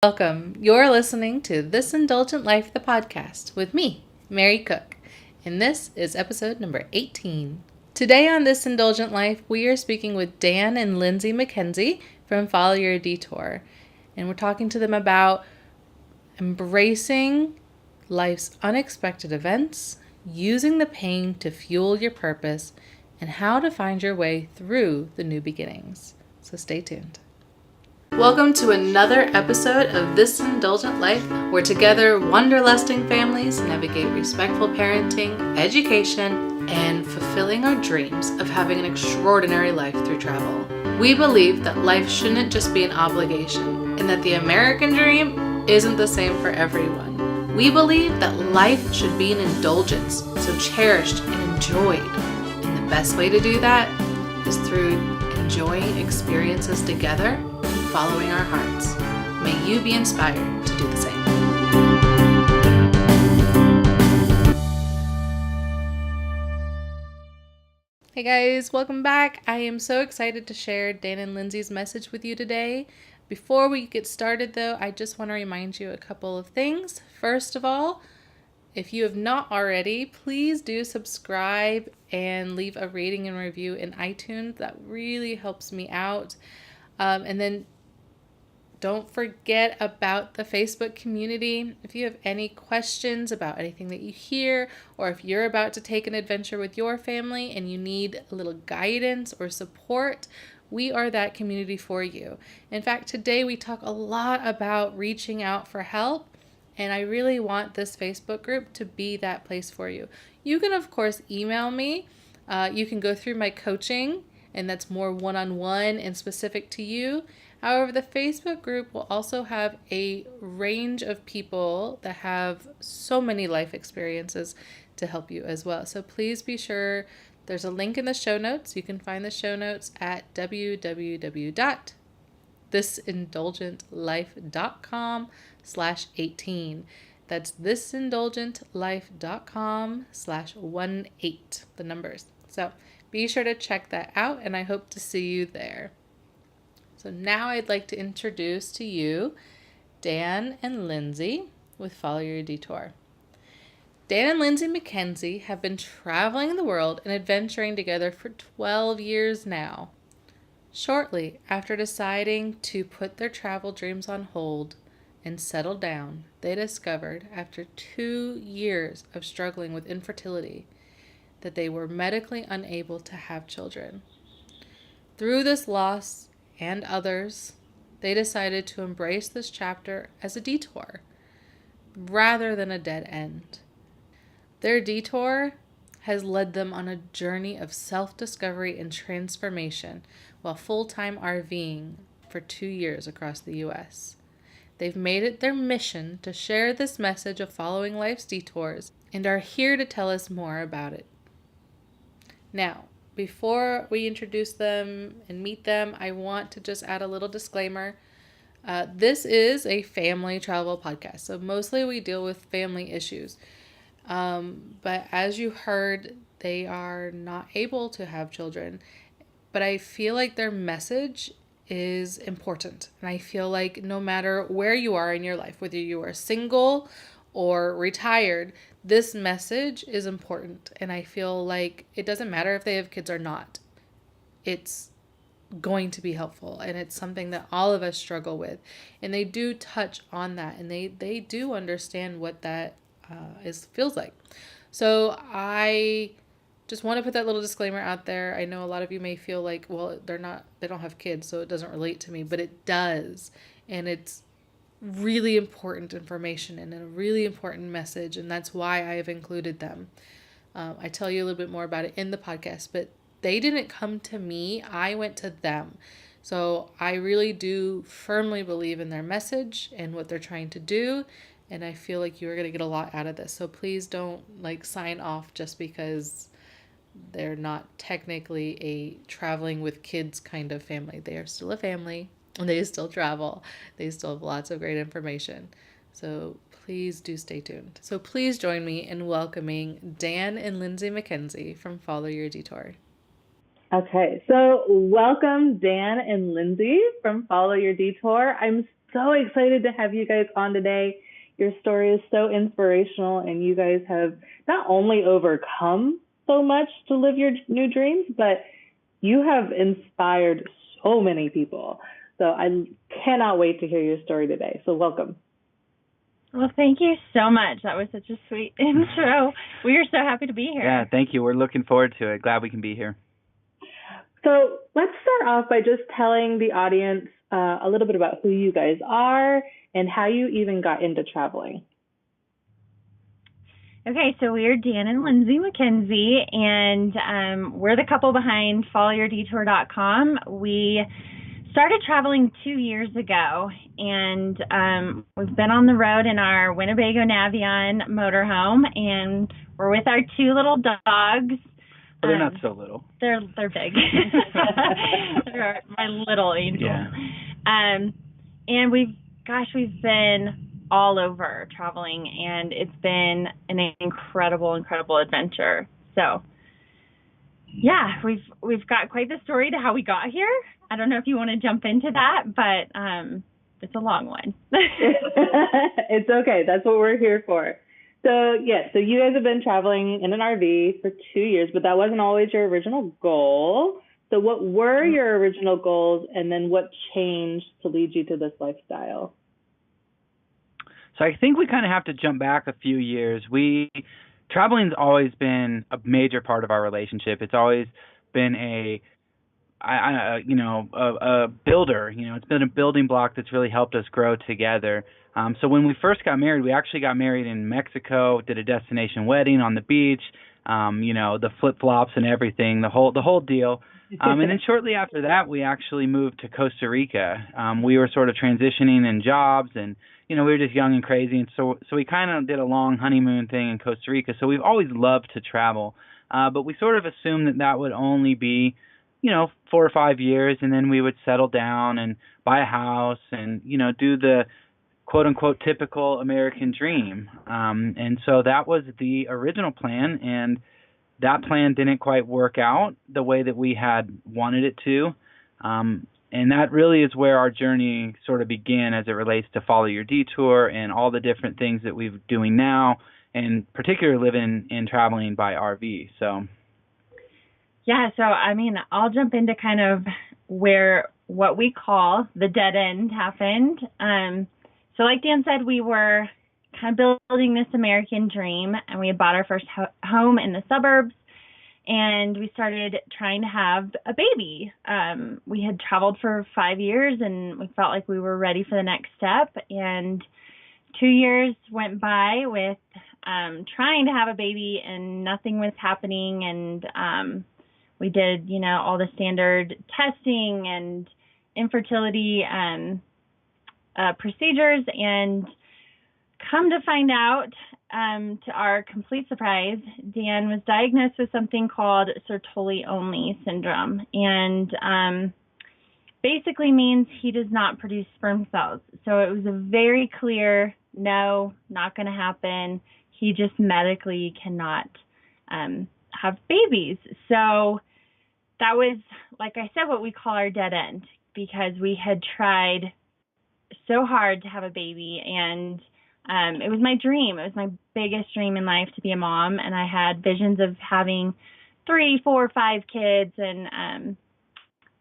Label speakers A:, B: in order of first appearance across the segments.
A: Welcome. You're listening to This Indulgent Life, the podcast, with me, Mary Cook, and this is episode number 18. Today on This Indulgent Life, we are speaking with Dan and Lindsay McKenzie from Follow Your Detour, and we're talking to them about embracing life's unexpected events, using the pain to fuel your purpose, and how to find your way through the new beginnings. So stay tuned. Welcome to another episode of This Indulgent Life, where together wanderlusting families navigate respectful parenting, education, and fulfilling our dreams of having an extraordinary life through travel. We believe that life shouldn't just be an obligation, and that the American dream isn't the same for everyone. We believe that life should be an indulgence, so cherished and enjoyed. And the best way to do that is through enjoying experiences together, following our hearts. May you be inspired to do the same. Hey guys, welcome back. I am so excited to share Dan and Lindsay's message with you today. Before we get started though, I just want to remind you a couple of things. First of all, if you have not already, please do subscribe and leave a rating and review in iTunes. That really helps me out. And then don't forget about the Facebook community. If you have any questions about anything that you hear, or if you're about to take an adventure with your family and you need a little guidance or support, we are that community for you. In fact, today we talk a lot about reaching out for help, and I really want this Facebook group to be that place for you. You can, of course, email me. You can go through my coaching, and that's more one-on-one and specific to you. However, the Facebook group will also have a range of people that have so many life experiences to help you as well. So please be sure, there's a link in the show notes. You can find the show notes at www.thisindulgentlife.com/18. That's thisindulgentlife.com/18, the numbers. So be sure to check that out, and I hope to see you there. So now I'd like to introduce to you Dan and Lindsay with Follow Your Detour. Dan and Lindsay McKenzie have been traveling the world and adventuring together for 12 years now. Shortly after deciding to put their travel dreams on hold and settle down, they discovered, after 2 years of struggling with infertility, that they were medically unable to have children. Through this loss and others, they decided to embrace this chapter as a detour rather than a dead end. Their detour has led them on a journey of self-discovery and transformation while full-time RVing for 2 years across the U.S. They've made it their mission to share this message of following life's detours and are here to tell us more about it. Now, before we introduce them and meet them, I want to just add a little disclaimer. This is a family travel podcast, so mostly we deal with family issues. But as you heard, they are not able to have children. But I feel like their message is important. And I feel like no matter where you are in your life, whether you are single or retired, this message is important. And I feel like it doesn't matter if they have kids or not. It's going to be helpful, and it's something that all of us struggle with. And they do touch on that, and they do understand what that feels like. So I just want to put that little disclaimer out there. I know a lot of you may feel like, well, they don't have kids, so it doesn't relate to me, but it does. And it's really important information and a really important message, and that's why I have included them. I tell you a little bit more about it in the podcast, but they didn't come to me, I went to them. So I really do firmly believe in their message and what they're trying to do, and I feel like you're going to get a lot out of this. So please don't sign off just because they're not technically a traveling with kids kind of family. They are still a family. And they still travel. They still have lots of great information. So please do stay tuned. So please join me in welcoming Dan and Lindsay McKenzie from Follow Your Detour.
B: Okay, so welcome Dan and Lindsay from Follow Your Detour. I'm so excited to have you guys on today. Your story is so inspirational, and you guys have not only overcome so much to live your new dreams, but you have inspired so many people. So I cannot wait to hear your story today. So welcome.
C: Well, thank you so much. That was such a sweet intro. We are so happy to be here.
D: Yeah, thank you. We're looking forward to it. Glad we can be here.
B: So let's start off by just telling the audience a little bit about who you guys are and how you even got into traveling.
C: Okay, so we're Dan and Lindsay McKenzie, and we're the couple behind followyourdetour.com. We started traveling 2 years ago, and we've been on the road in our Winnebago Navion motorhome, and we're with our 2 little dogs.
D: But they're not so little.
C: They're big. They're my little angels.
D: Yeah.
C: And we've been all over traveling, and it's been an incredible adventure. So, yeah, we've got quite the story to how we got here. I don't know if you want to jump into that, but it's a long one.
B: It's okay. That's what we're here for. So you guys have been traveling in an RV for 2 years, but that wasn't always your original goal. So what were your original goals, and then what changed to lead you to this lifestyle?
D: So I think we kind of have to jump back a few years. Traveling's always been a major part of our relationship. It's always been a builder. It's been a building block that's really helped us grow together. So when we first got married, we actually got married in Mexico, did a destination wedding on the beach, the flip-flops and everything, the whole deal. And then shortly after that, we actually moved to Costa Rica. We were sort of transitioning in jobs, and we were just young and crazy, and so we kind of did a long honeymoon thing in Costa Rica. So we've always loved to travel, but we sort of assumed that would only be 4 or 5 years, and then we would settle down and buy a house and do the quote-unquote typical American dream. And so that was the original plan, and that plan didn't quite work out the way that we had wanted it to. And that really is where our journey sort of began as it relates to Follow Your Detour and all the different things that we're doing now, and particularly living and traveling by RV. So
C: I'll jump into kind of where what we call the dead end happened. So like Dan said, we were kind of building this American dream, and we had bought our first home in the suburbs, and we started trying to have a baby. We had traveled for 5 years, and we felt like we were ready for the next step. And 2 years went by with trying to have a baby, and nothing was happening. And we did, all the standard testing and infertility procedures, and come to find out, to our complete surprise, Dan was diagnosed with something called Sertoli-only syndrome, and basically means he does not produce sperm cells. So it was a very clear, no, not going to happen. He just medically cannot have babies. So that was, like I said, what we call our dead end, because we had tried so hard to have a baby, and it was my dream. It was my biggest dream in life to be a mom, and I had visions of having 3, 4, 5 kids, and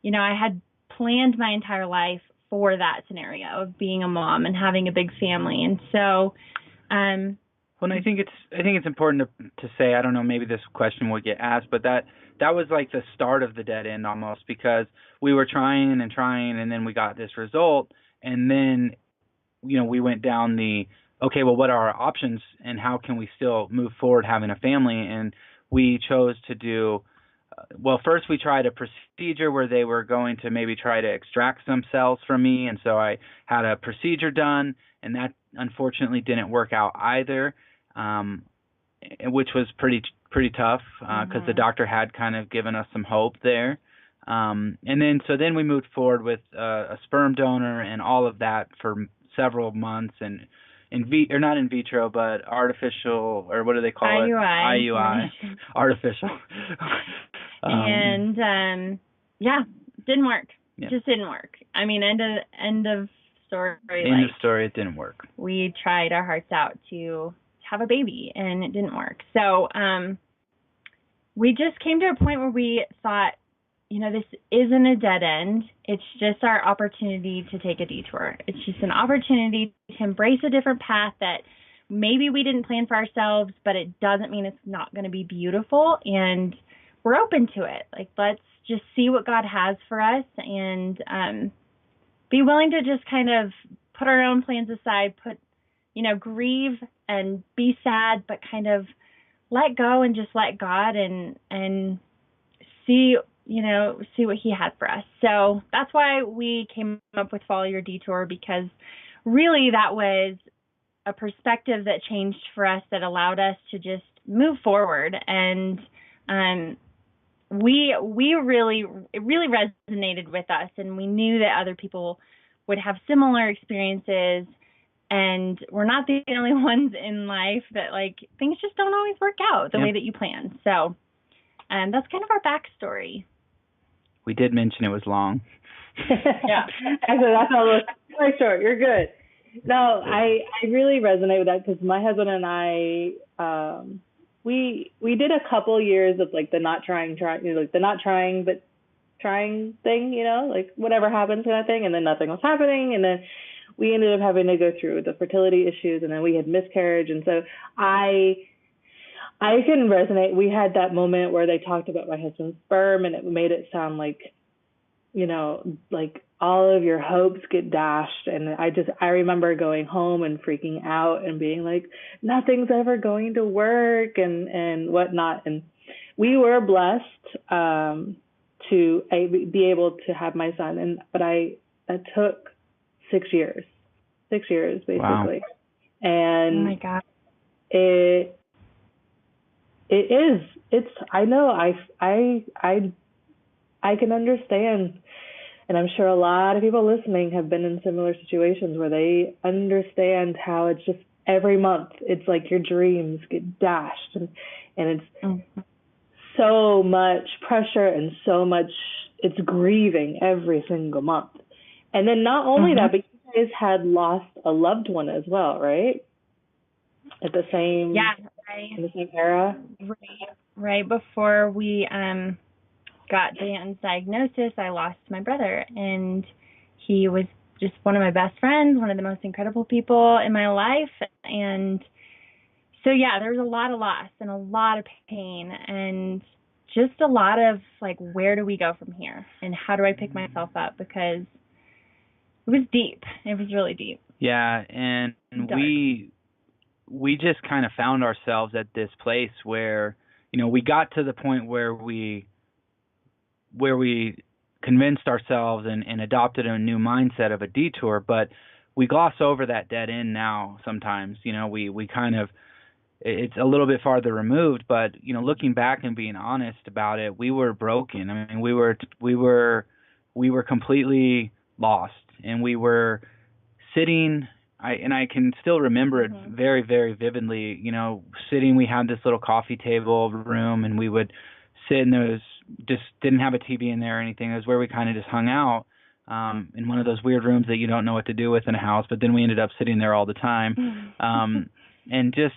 C: I had planned my entire life for that scenario of being a mom and having a big family. And so
D: well, I think it's important to say, I don't know, maybe this question will get asked, but that was like the start of the dead end almost, because we were trying, and then we got this result, and then we went down the, okay, well, what are our options, and how can we still move forward having a family? And we chose to do, first we tried a procedure where they were going to maybe try to extract some cells from me, and so I had a procedure done, and that unfortunately didn't work out either, which was pretty tough, because the doctor had kind of given us some hope there. And then we moved forward with a sperm donor and all of that for several months, and not in vitro, but artificial, or what do they call it? IUI. Artificial.
C: Didn't work. Yeah. Just didn't work. I mean, end of story.
D: End of story. It didn't work.
C: We tried our hearts out to have a baby, and it didn't work. So we just came to a point where we thought, this isn't a dead end. It's just our opportunity to take a detour. It's just an opportunity to embrace a different path that maybe we didn't plan for ourselves, but it doesn't mean it's not going to be beautiful. And we're open to it. Like, let's just see what God has for us, and be willing to just kind of put our own plans aside, grieve and be sad, but kind of let go and just let God and see what He had for us. So that's why we came up with Follow Your Detour, because really that was a perspective that changed for us, that allowed us to just move forward. And it really resonated with us, and we knew that other people would have similar experiences, and we're not the only ones in life that things just don't always work out the way that you plan. So that's kind of our backstory.
B: We did mention it was long. Yeah, actually, that's all. Very short. You're good. No, I really resonate with that, because my husband and I, we did a couple years of the not trying, the not trying but trying thing, whatever happens kind of thing, and then nothing was happening, and then we ended up having to go through the fertility issues, and then we had miscarriage, and so I can resonate. We had that moment where they talked about my husband's sperm, and it made it sound like all of your hopes get dashed. And I remember going home and freaking out and being like, nothing's ever going to work and whatnot. And we were blessed to be able to have my son. But that took 6 years. 6 years, basically. Wow. And
C: oh my God.
B: I know, I can understand, and I'm sure a lot of people listening have been in similar situations where they understand how it's just every month, it's like your dreams get dashed, and it's so much pressure and so much, it's grieving every single month. And then not only that, but you guys had lost a loved one as well, right? At the same, in the same era?
C: Right before we got Dan's diagnosis, I lost my brother, and he was just one of my best friends, one of the most incredible people in my life. And so, there was a lot of loss and a lot of pain, and just a lot of where do we go from here, and how do I pick myself up, because it was deep. It was really deep.
D: Yeah, and we just kind of found ourselves at this place where, we got to the point where we convinced ourselves and adopted a new mindset of a detour, but we gloss over that dead end now sometimes. We kind of, it's a little bit farther removed, but, looking back and being honest about it, we were broken. I mean, we were completely lost, and we were sitting, I can still remember it very, very vividly, sitting, we had this little coffee table room, and we would sit, and there was just didn't have a TV in there or anything. It was where we kind of just hung out in one of those weird rooms that you don't know what to do with in a house, but then we ended up sitting there all the time and just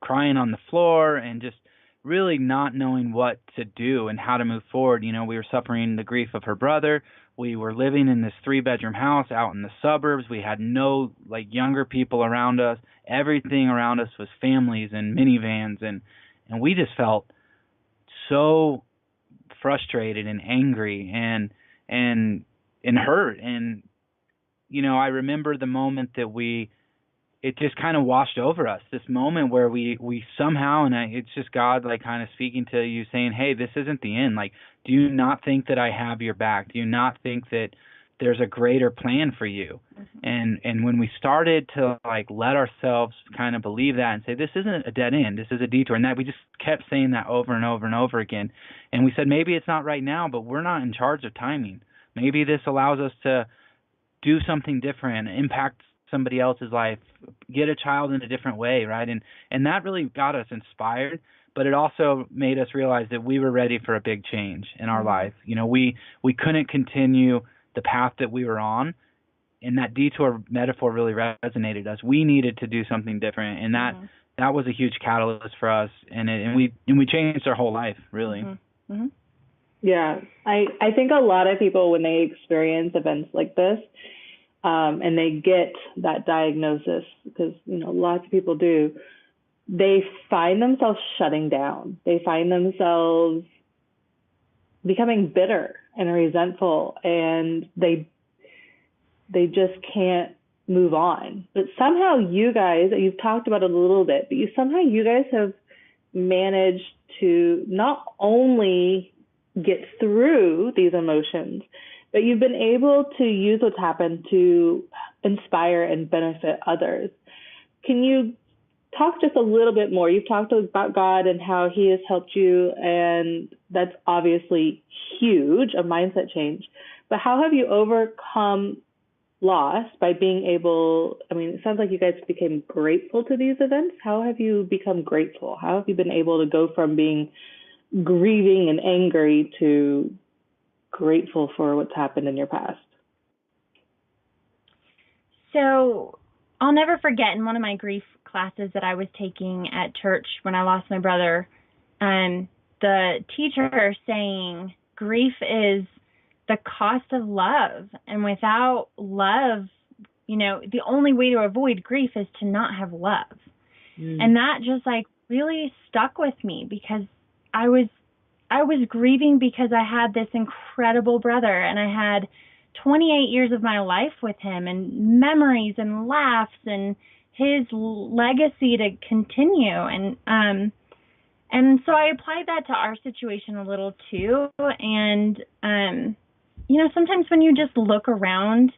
D: crying on the floor and just really not knowing what to do and how to move forward. We were suffering the grief of her brother. We were living in this 3-bedroom house out in the suburbs. We had no younger people around us. Everything around us was families and minivans, and we just felt so frustrated and angry and hurt. And I remember the moment that it just kind of washed over us, this moment where we somehow, and it's just God kind of speaking to you, saying, hey, this isn't the end. Do you not think that I have your back? Do you not think that there's a greater plan for you? And when we started to let ourselves kind of believe that and say, this isn't a dead end, this is a detour, and that we just kept saying that over and over and over again. And we said, maybe it's not right now, but we're not in charge of timing. Maybe this allows us to do something different, impact somebody else's life, get a child in a different way, right? And that really got us inspired, but it also made us realize that we were ready for a big change in our life. We couldn't continue the path that we were on and that detour metaphor really resonated us. We needed to do something different, and that was a huge catalyst for us, and we changed our whole life, really.
B: Yeah, I think a lot of people, when they experience events like this, and they get that diagnosis, because lots of people do, they find themselves shutting down. They find themselves becoming bitter and resentful, and they just can't move on. But somehow you guys, you've talked about it a little bit, but somehow you guys have managed to not only get through these emotions, but you've been able to use what's happened to inspire and benefit others. Can you talk just a little bit more? You've talked about God and how he has helped you, and that's obviously huge, a mindset change. But how have you overcome loss by being able, it sounds like you guys became grateful to these events. How have you become grateful? How have you been able to go from being grieving and angry to grateful for what's happened in your past?
C: So I'll never forget, in one of my grief classes that I was taking at church when I lost my brother, the teacher saying grief is the cost of love, and without love, the only way to avoid grief is to not have love. And that just really stuck with me, because I was grieving because I had this incredible brother, and I had 28 years of my life with him, and memories and laughs and his legacy to continue. And so I applied that to our situation a little too. And, sometimes when you just look around,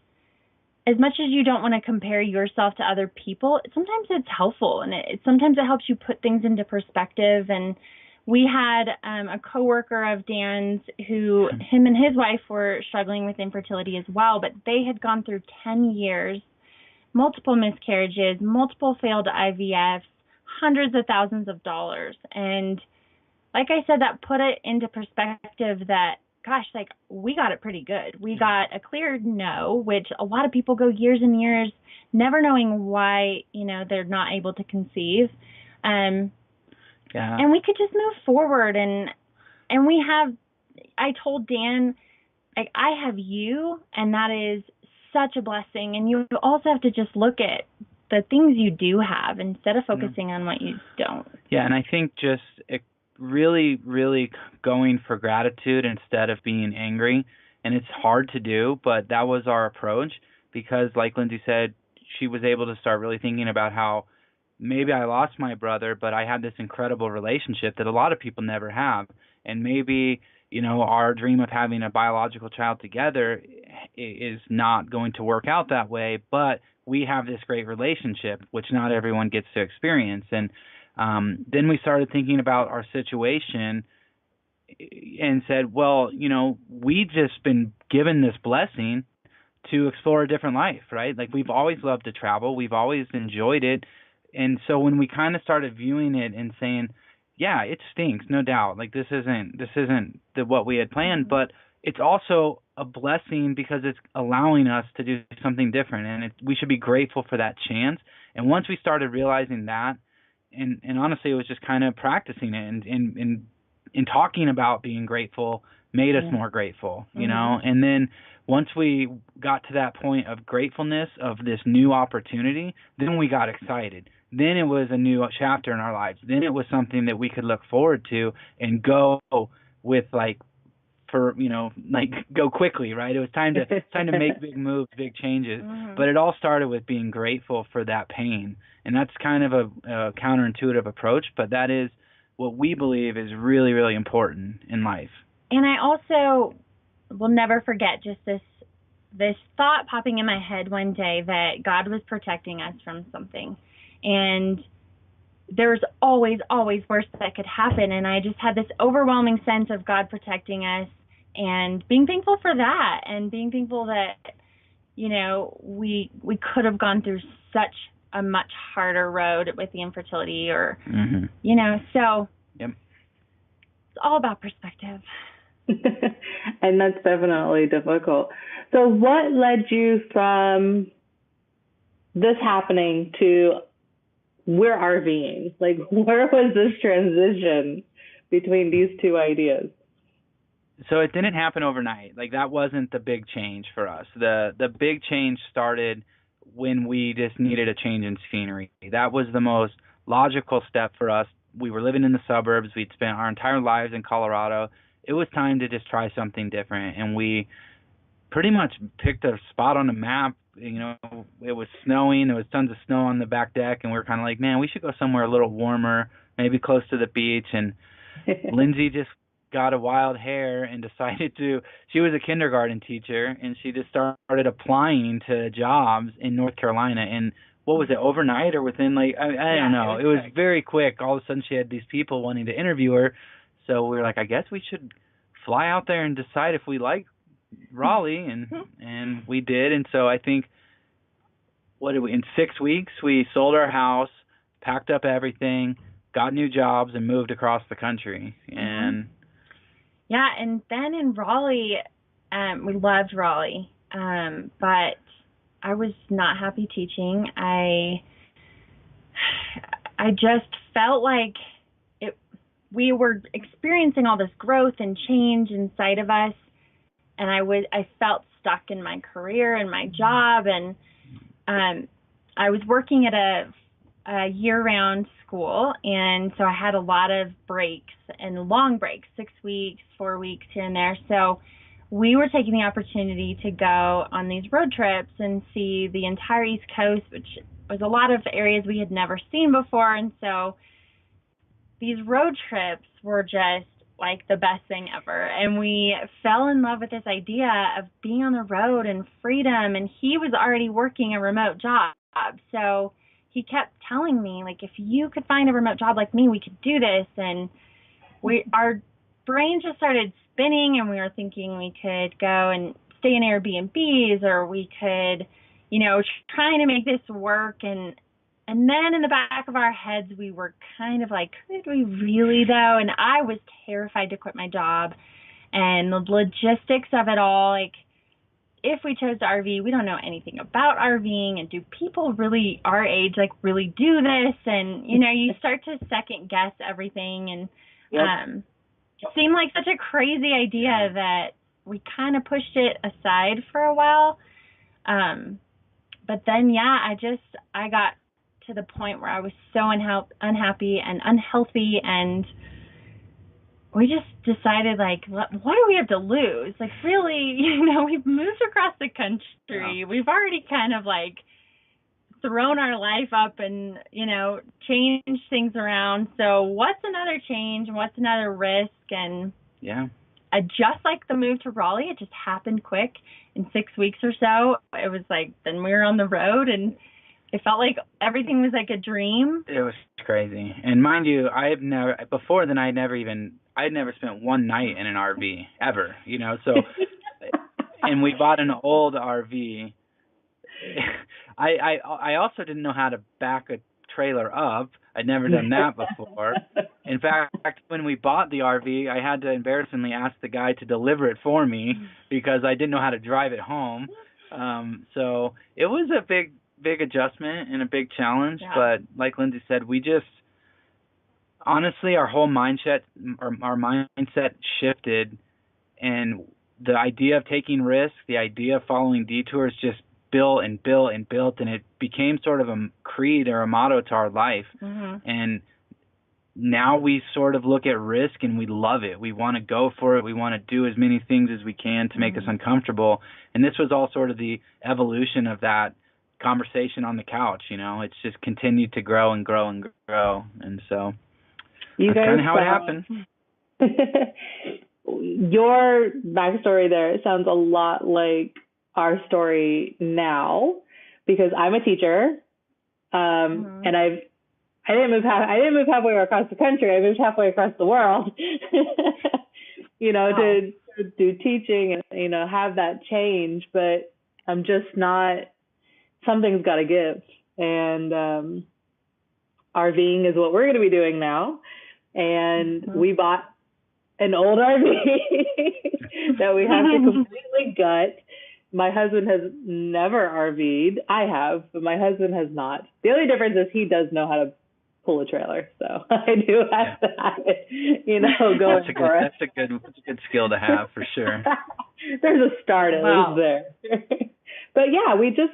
C: as much as you don't want to compare yourself to other people, sometimes it's helpful, and sometimes it helps you put things into perspective. And we had a coworker of Dan's who, him and his wife were struggling with infertility as well, but they had gone through 10 years, multiple miscarriages, multiple failed IVFs, hundreds of thousands of dollars. And like I said, that put it into perspective that, gosh, we got it pretty good. We got a clear no, which a lot of people go years and years never knowing why, they're not able to conceive. And we could just move forward. And I told Dan, I have you, and that is such a blessing. And you also have to just look at the things you do have instead of focusing on what you don't.
D: Yeah, and I think just really, really going for gratitude instead of being angry. And it's hard to do, but that was our approach, because like Lindsay said, she was able to start really thinking about how maybe I lost my brother, but I had this incredible relationship that a lot of people never have. And maybe, our dream of having a biological child together is not going to work out that way, but we have this great relationship, which not everyone gets to experience. And then we started thinking about our situation and said, well, we've just been given this blessing to explore a different life, right? We've always loved to travel. We've always enjoyed it. And so when we kind of started viewing it and saying, yeah, it stinks, no doubt. This isn't what we had planned, but it's also a blessing because it's allowing us to do something different, and we should be grateful for that chance. And once we started realizing that, and honestly, it was just kind of practicing it and talking about being grateful made us more grateful, know. And then once we got to that point of gratefulness of this new opportunity, then we got excited. Then it was a new chapter in our lives. Then it was something that we could look forward to and go with go quickly, right? It was time to make big moves, big changes. But it all started with being grateful for that pain. And that's kind of a counterintuitive approach, but that is what we believe is really, really important in life.
C: And I also will never forget just this thought popping in my head one day that God was protecting us from something. And there's always worse that could happen. And I just had this overwhelming sense of God protecting us and being thankful for that, and being thankful that, we could have gone through such a much harder road with the infertility so
D: Yep.
C: It's all about perspective.
B: And that's definitely difficult. So what led you from this happening to we're RVing? Like, where was this transition between these two ideas?
D: So it didn't happen overnight. Like, that wasn't the big change for us. The big change started when we just needed a change in scenery. That was the most logical step for us. We were living in the suburbs. We'd spent our entire lives in Colorado. It was time to just try something different, and we pretty much picked a spot on the map. You know, it was snowing. There was tons of snow on the back deck, and we were kind of like, man, we should go somewhere a little warmer, maybe close to the beach. And Lindsay just got a wild hair and decided to, she was a kindergarten teacher, and she just started applying to jobs in North Carolina. And what was it, overnight or within, like, I don't know. It was very quick. All of a sudden she had these people wanting to interview her. So we were like, I guess we should fly out there and decide if we like Raleigh, and we did. And so I think, in 6 weeks we sold our house, packed up everything, got new jobs, and moved across the country. And
C: yeah, and then in Raleigh, we loved Raleigh, but I was not happy teaching. I just felt like we were experiencing all this growth and change inside of us, and I felt stuck in my career and my job, and I was working at a year-round school, and so I had a lot of breaks and long breaks, 6 weeks, 4 weeks here and there. So we were taking the opportunity to go on these road trips and see the entire East Coast, which was a lot of areas we had never seen before. And so these road trips were just like the best thing ever. And we fell in love with this idea of being on the road and freedom. And he was already working a remote job. So he kept telling me, like, if you could find a remote job like me, we could do this. And our brain just started spinning, and we were thinking we could go and stay in Airbnbs, or we could, trying to make this work. And then in the back of our heads, we were kind of like, could we really though? And I was terrified to quit my job, and the logistics of it all, like, if we chose to RV, we don't know anything about RVing, and do people really our age like really do this? And you start to second guess everything, and it seemed like such a crazy idea that we kind of pushed it aside for a while. But then I got to the point where I was so unhappy and unhealthy, and we just decided, like, what do we have to lose? Like, really, we've moved across the country. Yeah. We've already kind of, like, thrown our life up and, changed things around. So what's another change? What's another risk? And just like the move to Raleigh, it just happened quick. In 6 weeks or so, it was like, then we were on the road, and it felt like everything was like a dream.
D: It was crazy. And mind you, I'd never spent one night in an RV ever, so, and we bought an old RV. I also didn't know how to back a trailer up. I'd never done that before. In fact, when we bought the RV, I had to embarrassingly ask the guy to deliver it for me because I didn't know how to drive it home. So it was a big adjustment and a big challenge. Yeah. But like Lindsay said, we just, honestly, our whole mindset, our mindset shifted, and the idea of taking risks, the idea of following detours just built and built and built, and it became sort of a creed or a motto to our life. Mm-hmm. And now we sort of look at risk and we love it. We want to go for it. We want to do as many things as we can to make us uncomfortable. And this was all sort of the evolution of that conversation on the couch. It's just continued to grow and grow and grow. And so that's kind of how it happened.
B: Your backstory there sounds a lot like our story now, because I'm a teacher, and I didn't move halfway across the country. I moved halfway across the world, to do teaching and have that change. But I'm just not. Something's got to give, and RVing is what we're going to be doing now. And we bought an old RV that we have to completely gut. My husband has never RV'd. I have, but my husband has not. The only difference is he does know how to pull a trailer, so I do have to have it, going for it.
D: That's a good skill to have for sure.
B: There's a start at least there. But yeah, we just,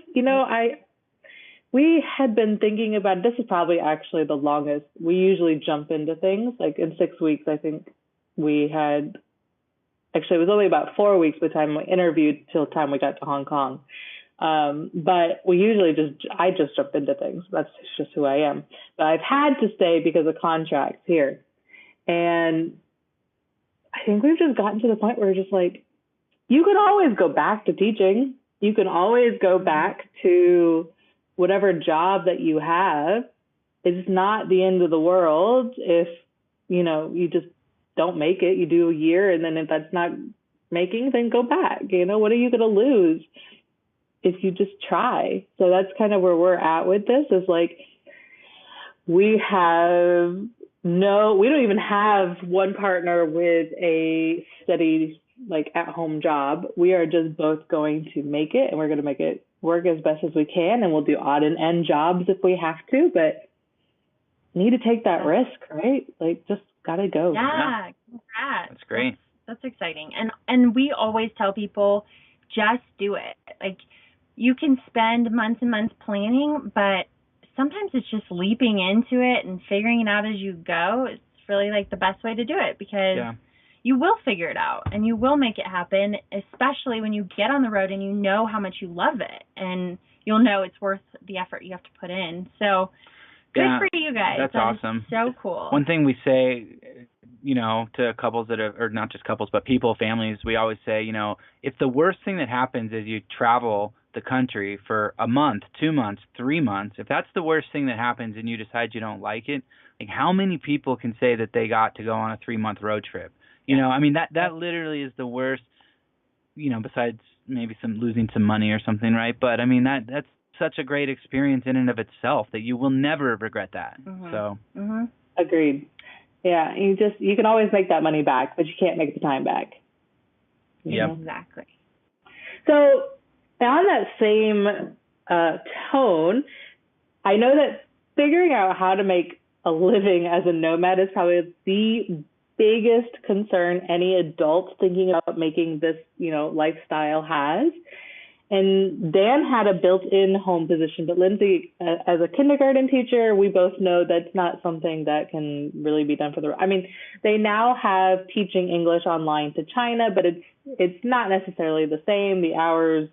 B: we had been thinking about, this is probably actually the longest. We usually jump into things, like in 6 weeks, I think we had, actually it was only about 4 weeks by the time we interviewed till the time we got to Hong Kong. But we usually I just jump into things. That's just who I am. But I've had to stay because of contracts here. And I think we've just gotten to the point where we're just like, you can always go back to teaching. You can always go back to whatever job that you have. It's not the end of the world if, you just don't make it. You do a year, and then if that's not making, then go back. What are you going to lose if you just try? So that's kind of where we're at with this, is like, we don't even have one partner with a steady, like, at-home job. We are just both going to make it, and we're going to make it work as best as we can, and we'll do odd and end jobs if we have to, but need to take that risk, right? Like, just gotta go.
C: Yeah, congrats.
D: That's great.
C: That's exciting. And we always tell people, just do it. Like, you can spend months and months planning, but sometimes it's just leaping into it and figuring it out as you go. It's really like the best way to do it, because you will figure it out and you will make it happen, especially when you get on the road and you know how much you love it, and you'll know it's worth the effort you have to put in. So good for you guys.
D: That's awesome.
C: So cool.
D: One thing we say, to couples that are, or not just couples, but people, families, we always say, if the worst thing that happens is you travel the country for a month, 2 months, 3 months, if that's the worst thing that happens and you decide you don't like it, like, how many people can say that they got to go on a 3-month road trip? That literally is the worst, besides maybe losing some money or something, right? But that's such a great experience in and of itself that you will never regret that.
C: Mm-hmm.
D: So
B: Agreed. Yeah, you can always make that money back, but you can't make the time back.
D: Yeah,
C: exactly.
B: So on that same tone, I know that figuring out how to make a living as a nomad is probably the biggest concern any adult thinking about making this, lifestyle has. And Dan had a built-in home position, but Lindsay, as a kindergarten teacher, we both know that's not something that can really be done for they now have teaching English online to China, but it's not necessarily the same. The hours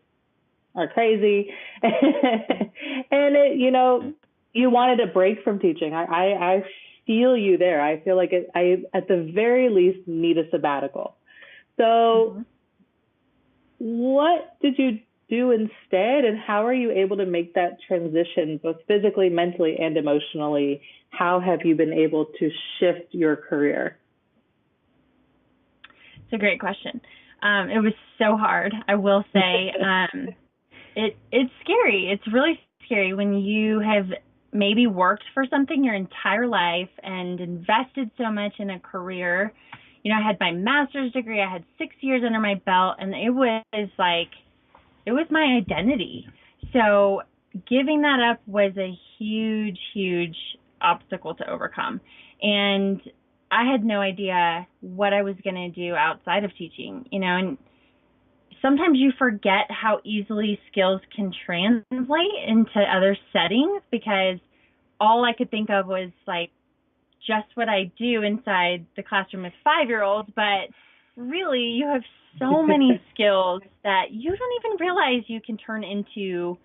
B: are crazy. And you wanted a break from teaching. I feel you there. I feel like I at the very least need a sabbatical. So what did you do instead, and how are you able to make that transition both physically, mentally, and emotionally? How have you been able to shift your career?
C: It's a great question. It was so hard, I will say. It's scary. It's really scary when you have maybe worked for something your entire life and invested so much in a career. I had my master's degree. I had 6 years under my belt, and it was my identity. So giving that up was a huge, huge obstacle to overcome. And I had no idea what I was going to do outside of teaching, and sometimes you forget how easily skills can translate into other settings, because all I could think of was like just what I do inside the classroom with 5-year-olds, but really you have so many skills that you don't even realize you can turn into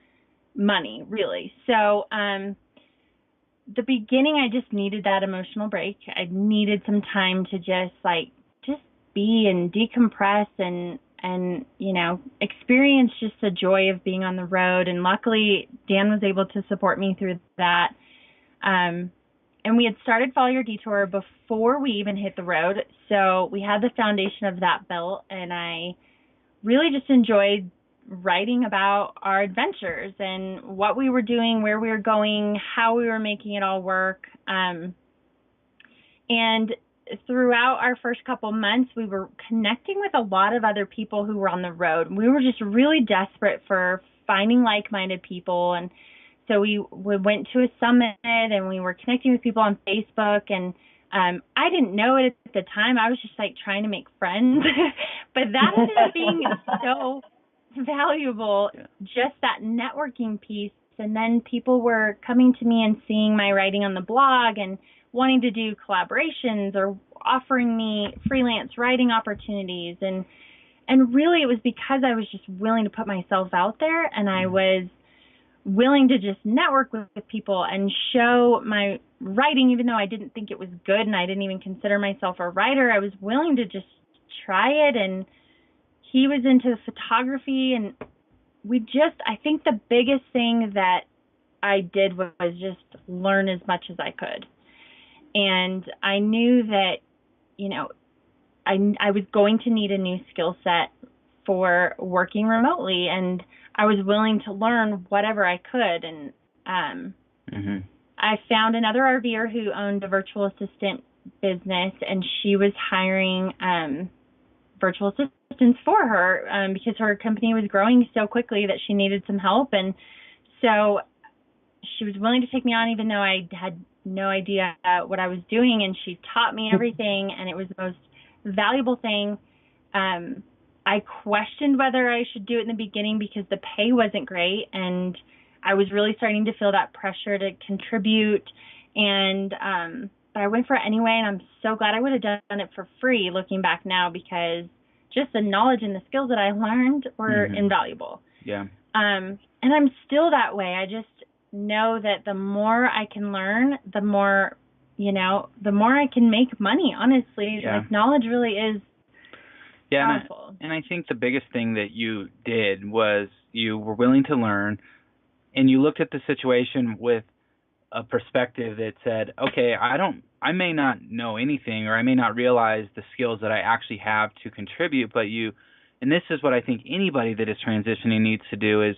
C: money, really. So the beginning, I just needed that emotional break. I needed some time to just be and decompress and experience just the joy of being on the road. And luckily, Dan was able to support me through that. And we had started Follow Your Detour before we even hit the road. So we had the foundation of that built, and I really just enjoyed writing about our adventures and what we were doing, where we were going, how we were making it all work. And throughout our first couple months, we were connecting with a lot of other people who were on the road. We were just really desperate for finding like-minded people. And so we went to a summit and we were connecting with people on Facebook. And I didn't know it at the time. I was just like trying to make friends. But that ended up being so valuable, just that networking piece. And then people were coming to me and seeing my writing on the blog and wanting to do collaborations or offering me freelance writing opportunities. And really it was because I was just willing to put myself out there, and I was willing to just network with people and show my writing, even though I didn't think it was good and I didn't even consider myself a writer. I was willing to just try it. And he was into photography, and I think the biggest thing that I did was just learn as much as I could. And I knew that, I was going to need a new skill set for working remotely, and I was willing to learn whatever I could. And I found another RVer who owned a virtual assistant business, and she was hiring virtual assistants for her because her company was growing so quickly that she needed some help. And so she was willing to take me on, even though I had no idea what I was doing, and she taught me everything, and it was the most valuable thing. I questioned whether I should do it in the beginning because the pay wasn't great, and I was really starting to feel that pressure to contribute. And but I went for it anyway, and I'm so glad I would have done it for free looking back now, because just the knowledge and the skills that I learned were invaluable.
D: Yeah.
C: And I'm still that way. I just know that the more I can learn, the more I can make money, honestly.
D: Yeah.
C: Like, knowledge really is powerful.
D: And I think the biggest thing that you did was you were willing to learn, and you looked at the situation with a perspective that said, okay, I may not know anything, or I may not realize the skills that I actually have to contribute, but and this is what I think anybody that is transitioning needs to do is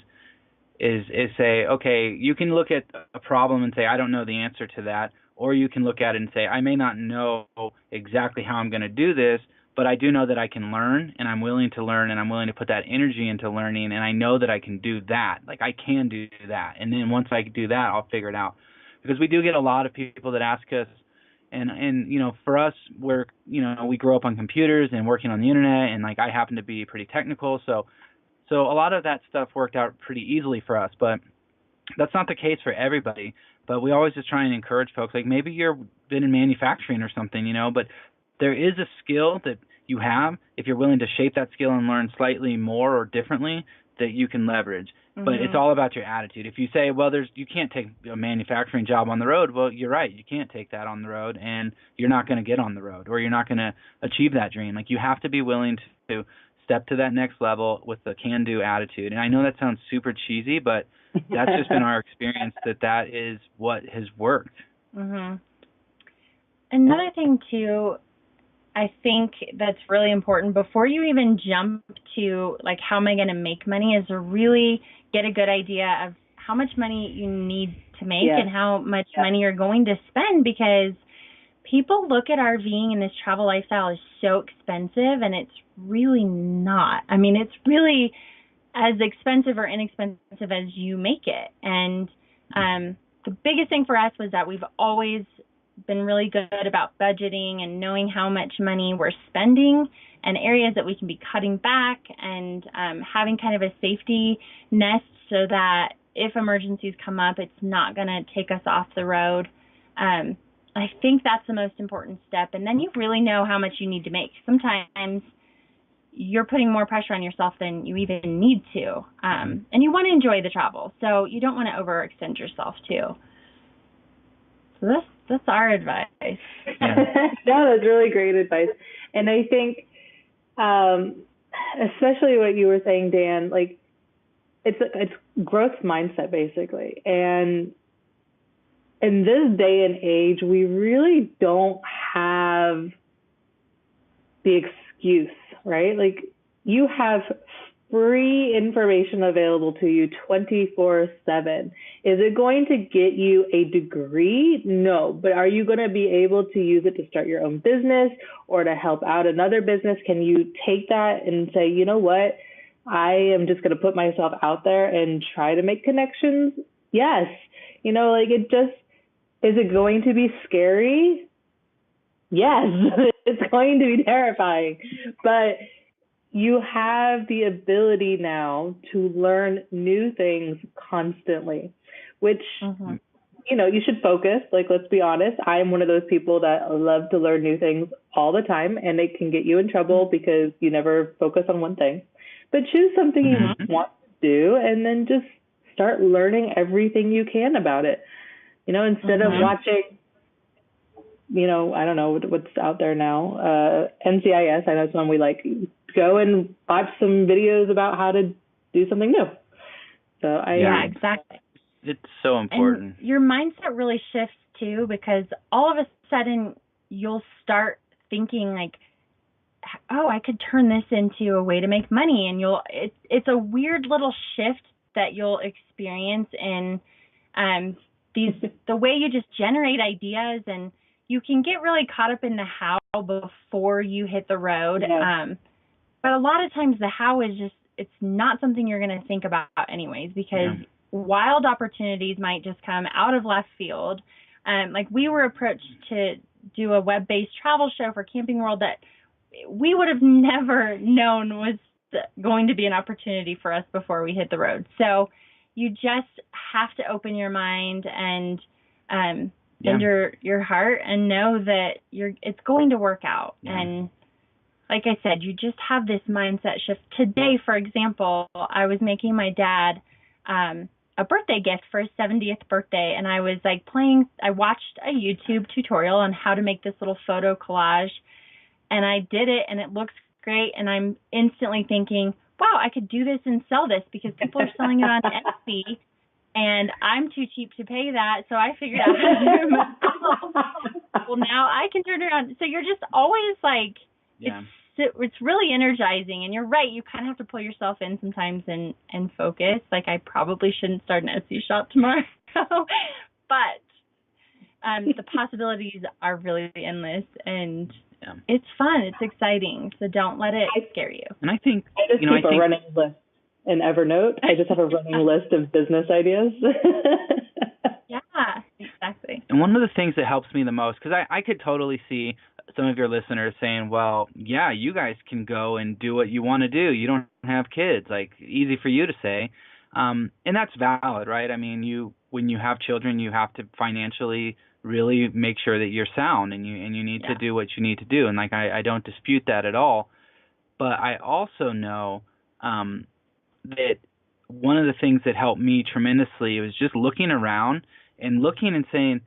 D: say, okay, you can look at a problem and say, I don't know the answer to that, or you can look at it and say, I may not know exactly how I'm going to do this, but I do know that I can learn, and I'm willing to learn, and I'm willing to put that energy into learning, and I know that I can do that. Like, I can do that, and then once I do that, I'll figure it out. Because we do get a lot of people that ask us, and for us, we grow up on computers and working on the internet, and like, I happen to be pretty technical, so a lot of that stuff worked out pretty easily for us, but that's not the case for everybody. But we always just try and encourage folks, like, maybe you've been in manufacturing or something, but there is a skill that you have, if you're willing to shape that skill and learn slightly more or differently, that you can leverage. But it's all about your attitude. If you say, well, you can't take a manufacturing job on the road, well, you're right. You can't take that on the road, and you're not going to get on the road, or you're not going to achieve that dream. Like, you have to be willing to step to that next level with the can-do attitude. And I know that sounds super cheesy, but that's just been our experience, that is what has worked.
C: Another thing, too, I think that's really important before you even jump to, like, how am I going to make money, is to really get a good idea of how much money you need to make and how much money you're going to spend, because people look at RVing and this travel lifestyle is so expensive, and it's really not. I mean, it's really as expensive or inexpensive as you make it. And the biggest thing for us was that we've always been really good about budgeting and knowing how much money we're spending and areas that we can be cutting back, and having kind of a safety nest so that if emergencies come up, it's not going to take us off the road. I think that's the most important step. And then you really know how much you need to make. Sometimes you're putting more pressure on yourself than you even need to. And you want to enjoy the travel, so you don't want to overextend yourself too. So that's our advice.
B: No, that's really great advice. And I think, especially what you were saying, Dan, like, it's growth mindset, basically. And in this day and age, we really don't have the excuse, right? Like, you have free information available to you 24/7. Is it going to get you a degree? No. But are you going to be able to use it to start your own business or to help out another business? Can you take that and say, you know what? I am just going to put myself out there and try to make connections? Yes. You know, like it just, is it going to be scary? Yes, it's going to be terrifying. But you have the ability now to learn new things constantly, which, you know, you should focus. Like, let's be honest. I am one of those people that love to learn new things all the time, and it can get you in trouble because you never focus on one thing. But choose something you want to do and then just start learning everything you can about it. You know, instead of watching, you know, I don't know what's out there now. NCIS, I know it's one we like. Go and watch some videos about how to do something new. So
C: yeah, exactly.
D: It's so important.
C: And your mindset really shifts too, because all of a sudden you'll start thinking like, oh, I could turn this into a way to make money, and it's a weird little shift that you'll experience in the way you just generate ideas, and you can get really caught up in the how before you hit the road.
B: Yeah.
C: But a lot of times the how is just, it's not something you're going to think about anyways, because wild opportunities might just come out of left field. Like we were approached to do a web-based travel show for Camping World that we would have never known was going to be an opportunity for us before we hit the road. So you just have to open your mind and your heart and know that it's going to work out. Yeah. And like I said, you just have this mindset shift. Today, for example, I was making my dad a birthday gift for his 70th birthday, and I was like I watched a YouTube tutorial on how to make this little photo collage, and I did it, and it looks great, and I'm instantly thinking, wow, I could do this and sell this because people are selling it on Etsy, and I'm too cheap to pay that, so I figured out how to do it myself. Well, now I can turn it around. So you're just always like, it's really energizing, and you're right, you kind of have to pull yourself in sometimes and focus. Like, I probably shouldn't start an Etsy shop tomorrow, but the possibilities are really endless, and it's fun, it's exciting, so don't let it scare you.
D: And I think
B: I just keep a running list in Evernote. I just have a running list of business ideas.
C: Yeah, exactly.
D: And one of the things that helps me the most, because I could totally see some of your listeners saying, well, yeah, you guys can go and do what you want to do. You don't have kids. Like, easy for you to say. And that's valid, right? I mean, when you have children, you have to financially really make sure that you're sound, and you need to do what you need to do. And like, I don't dispute that at all. But I also know that one of the things that helped me tremendously was just looking around and looking and saying,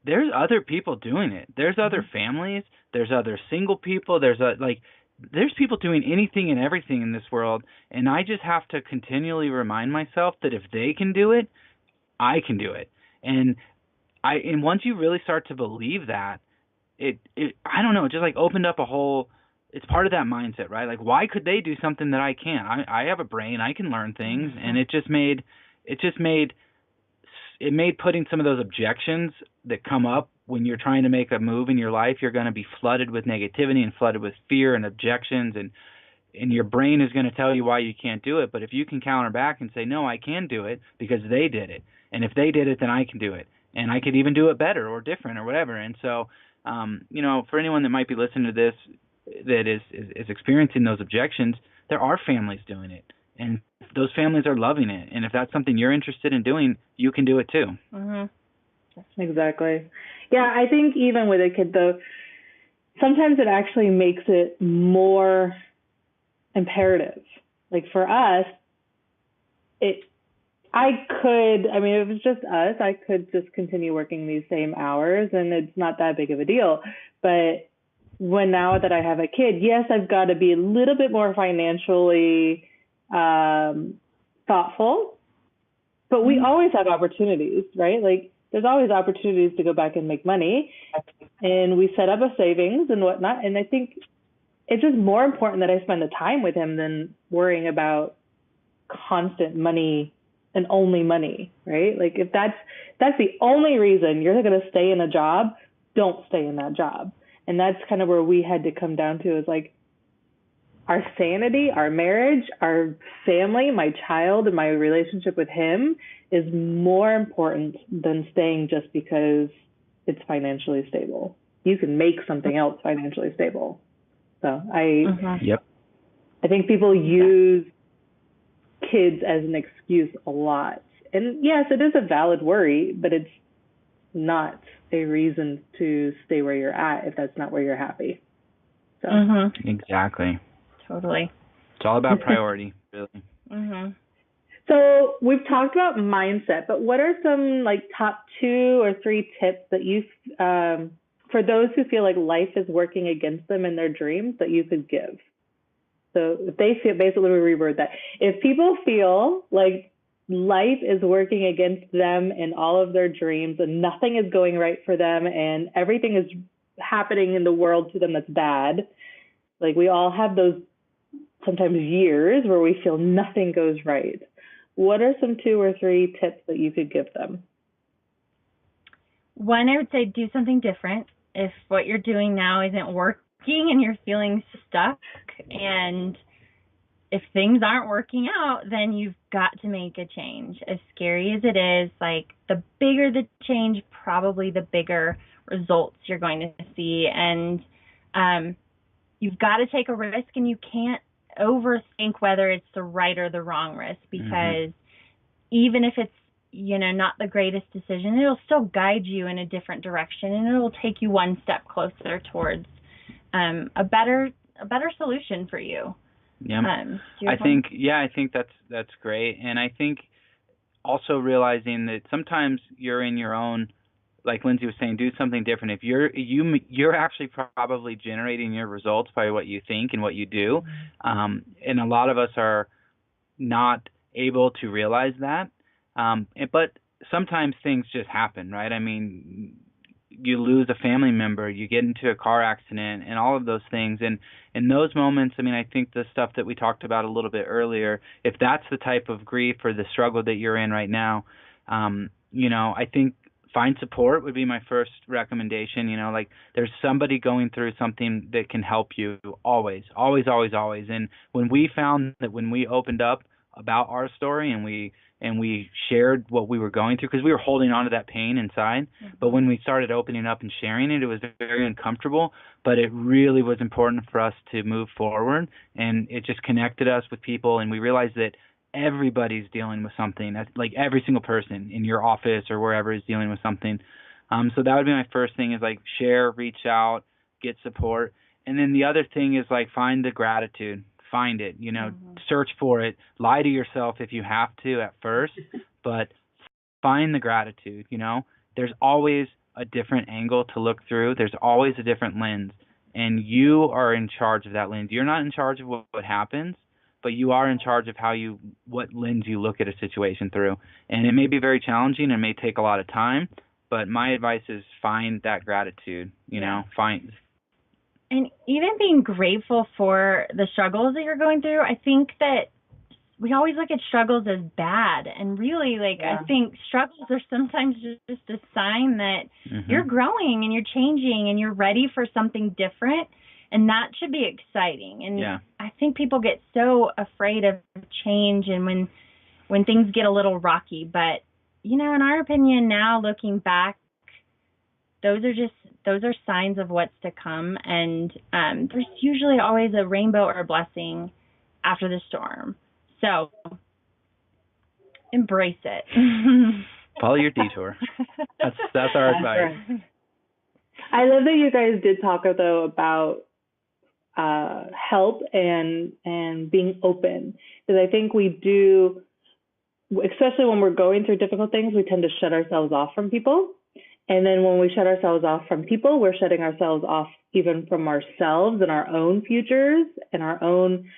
D: there's other people doing it. There's other families. There's other single people. There's people doing anything and everything in this world. And I just have to continually remind myself that if they can do it, I can do it. And once you really start to believe that, it I don't know, it just like opened up a whole, it's part of that mindset, right? Like, why could they do something that I can't? I have a brain, I can learn things, and it made putting some of those objections that come up when you're trying to make a move in your life. You're going to be flooded with negativity and flooded with fear and objections, and your brain is going to tell you why you can't do it. But if you can counter back and say, no, I can do it because they did it, and if they did it, then I can do it, and I could even do it better or different or whatever. And so, for anyone that might be listening to this that is experiencing those objections, there are families doing it, and those families are loving it. And if that's something you're interested in doing, you can do it too.
B: Mm-hmm. Exactly. Yeah, I think even with a kid, though, sometimes it actually makes it more imperative. Like for us, if it was just us, I could just continue working these same hours, and it's not that big of a deal. But now that I have a kid, yes, I've got to be a little bit more financially thoughtful, but we always have opportunities, right? Like, there's always opportunities to go back and make money, and we set up a savings and whatnot. And I think it's just more important that I spend the time with him than worrying about constant money and only money, right? Like if that's the only reason you're going to stay in a job, don't stay in that job. And that's kind of where we had to come down to, is like our sanity, our marriage, our family, my child, and my relationship with him is more important than staying just because it's financially stable. You can make something else financially stable. So I think people use kids as an excuse a lot. And yes, it is a valid worry, but it's not a reason to stay where you're at if that's not where you're happy. So
D: Exactly.
C: Totally.
D: It's all about priority, really.
B: So we've talked about mindset, but what are some like top 2 or 3 tips that you, for those who feel like life is working against them in their dreams, that you could give? So if they feel, basically we reword that. If people feel like life is working against them in all of their dreams and nothing is going right for them and everything is happening in the world to them that's bad, like we all have those sometimes years where we feel nothing goes right. What are some 2 or 3 tips that you could give them?
C: One, I would say do something different. If what you're doing now isn't working and you're feeling stuck, and if things aren't working out, then you've got to make a change. As scary as it is, like the bigger the change, probably the bigger results you're going to see. And you've got to take a risk, and you can't overthink whether it's the right or the wrong risk, because even if it's, you know, not the greatest decision, it'll still guide you in a different direction, and it'll take you one step closer towards a better solution for you.
D: Yeah. I think that's great. And I think also realizing that sometimes you're in your own, like Lindsay was saying, do something different. If you're actually probably generating your results by what you think and what you do. And a lot of us are not able to realize that. But sometimes things just happen, right? I mean, you lose a family member, you get into a car accident, and all of those things. And in those moments, I mean, I think the stuff that we talked about a little bit earlier, if that's the type of grief or the struggle that you're in right now, you know, I think find support would be my first recommendation. You know, like there's somebody going through something that can help you always. And when we found that, when we opened up about our story and we shared what we were going through, because we were holding on to that pain inside. But when we started opening up and sharing it, it was very uncomfortable, but it really was important for us to move forward, and it just connected us with people, and we realized that everybody's dealing with something. That's like every single person in your office or wherever is dealing with something. So that would be my first thing, is like share, reach out, get support. And then the other thing is like find the gratitude. Find it, you know, search for it, lie to yourself if you have to at first, but find the gratitude. You know, there's always a different angle to look through. There's always a different lens, and you are in charge of that lens. You're not in charge of what happens, but you are in charge of what lens you look at a situation through. And it may be very challenging and may take a lot of time, but my advice is find that gratitude, you know,
C: And even being grateful for the struggles that you're going through. I think that we always look at struggles as bad. And really, I think struggles are sometimes just a sign that you're growing and you're changing and you're ready for something different. And that should be exciting. And I think people get so afraid of change and when things get a little rocky. But, you know, in our opinion now, looking back, those are signs of what's to come, and there's usually always a rainbow or a blessing after the storm. So embrace it.
D: Follow your detour. That's our advice.
B: I love that you guys did talk though about help and being open, because I think we do, especially when we're going through difficult things, we tend to shut ourselves off from people. And then when we shut ourselves off from people, we're shutting ourselves off even from ourselves and our own futures and our own,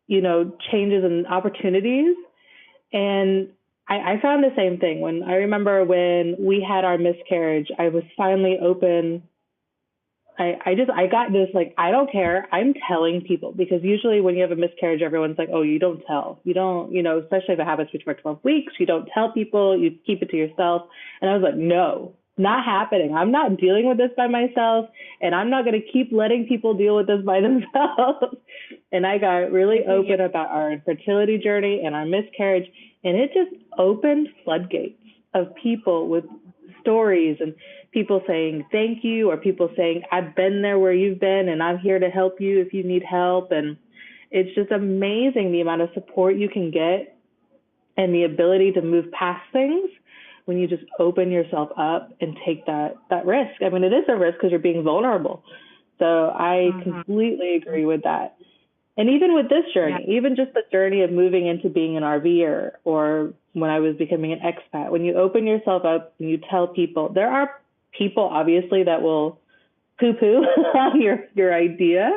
B: you know, changes and opportunities. And I found the same thing. I remember when we had our miscarriage, I was finally open I got this, like, I don't care. I'm telling people, because usually when you have a miscarriage, everyone's like, oh, you don't tell. You don't, especially if it happens before 12 weeks, you don't tell people, you keep it to yourself. And I was like, no, not happening. I'm not dealing with this by myself, and I'm not going to keep letting people deal with this by themselves. And I got really open about our infertility journey and our miscarriage, and it just opened floodgates of people with stories, and people saying thank you, or people saying I've been there where you've been and I'm here to help you if you need help. And it's just amazing the amount of support you can get and the ability to move past things when you just open yourself up and take that risk. I mean, it is a risk because you're being vulnerable. So I completely agree with that. And even with this journey, even just the journey of moving into being an RVer, or when I was becoming an expat, when you open yourself up and you tell people, there are people obviously that will poo-poo on your idea,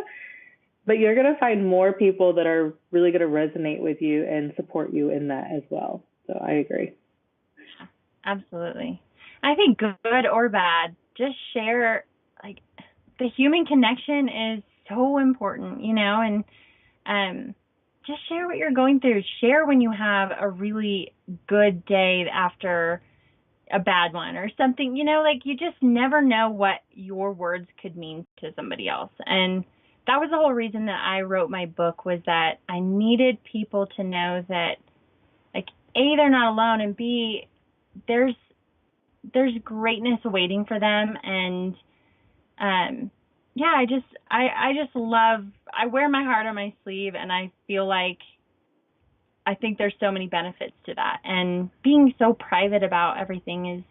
B: but you're going to find more people that are really going to resonate with you and support you in that as well. So I agree.
C: Absolutely. I think good or bad, just share, like, the human connection is so important, and just share what you're going through. Share when you have a really good day after a bad one or something, like, you just never know what your words could mean to somebody else. And that was the whole reason that I wrote my book, was that I needed people to know that, like, A, they're not alone, and B, there's greatness waiting for them. And I just love, I wear my heart on my sleeve, and I feel like I think there's so many benefits to that. And being so private about everything is,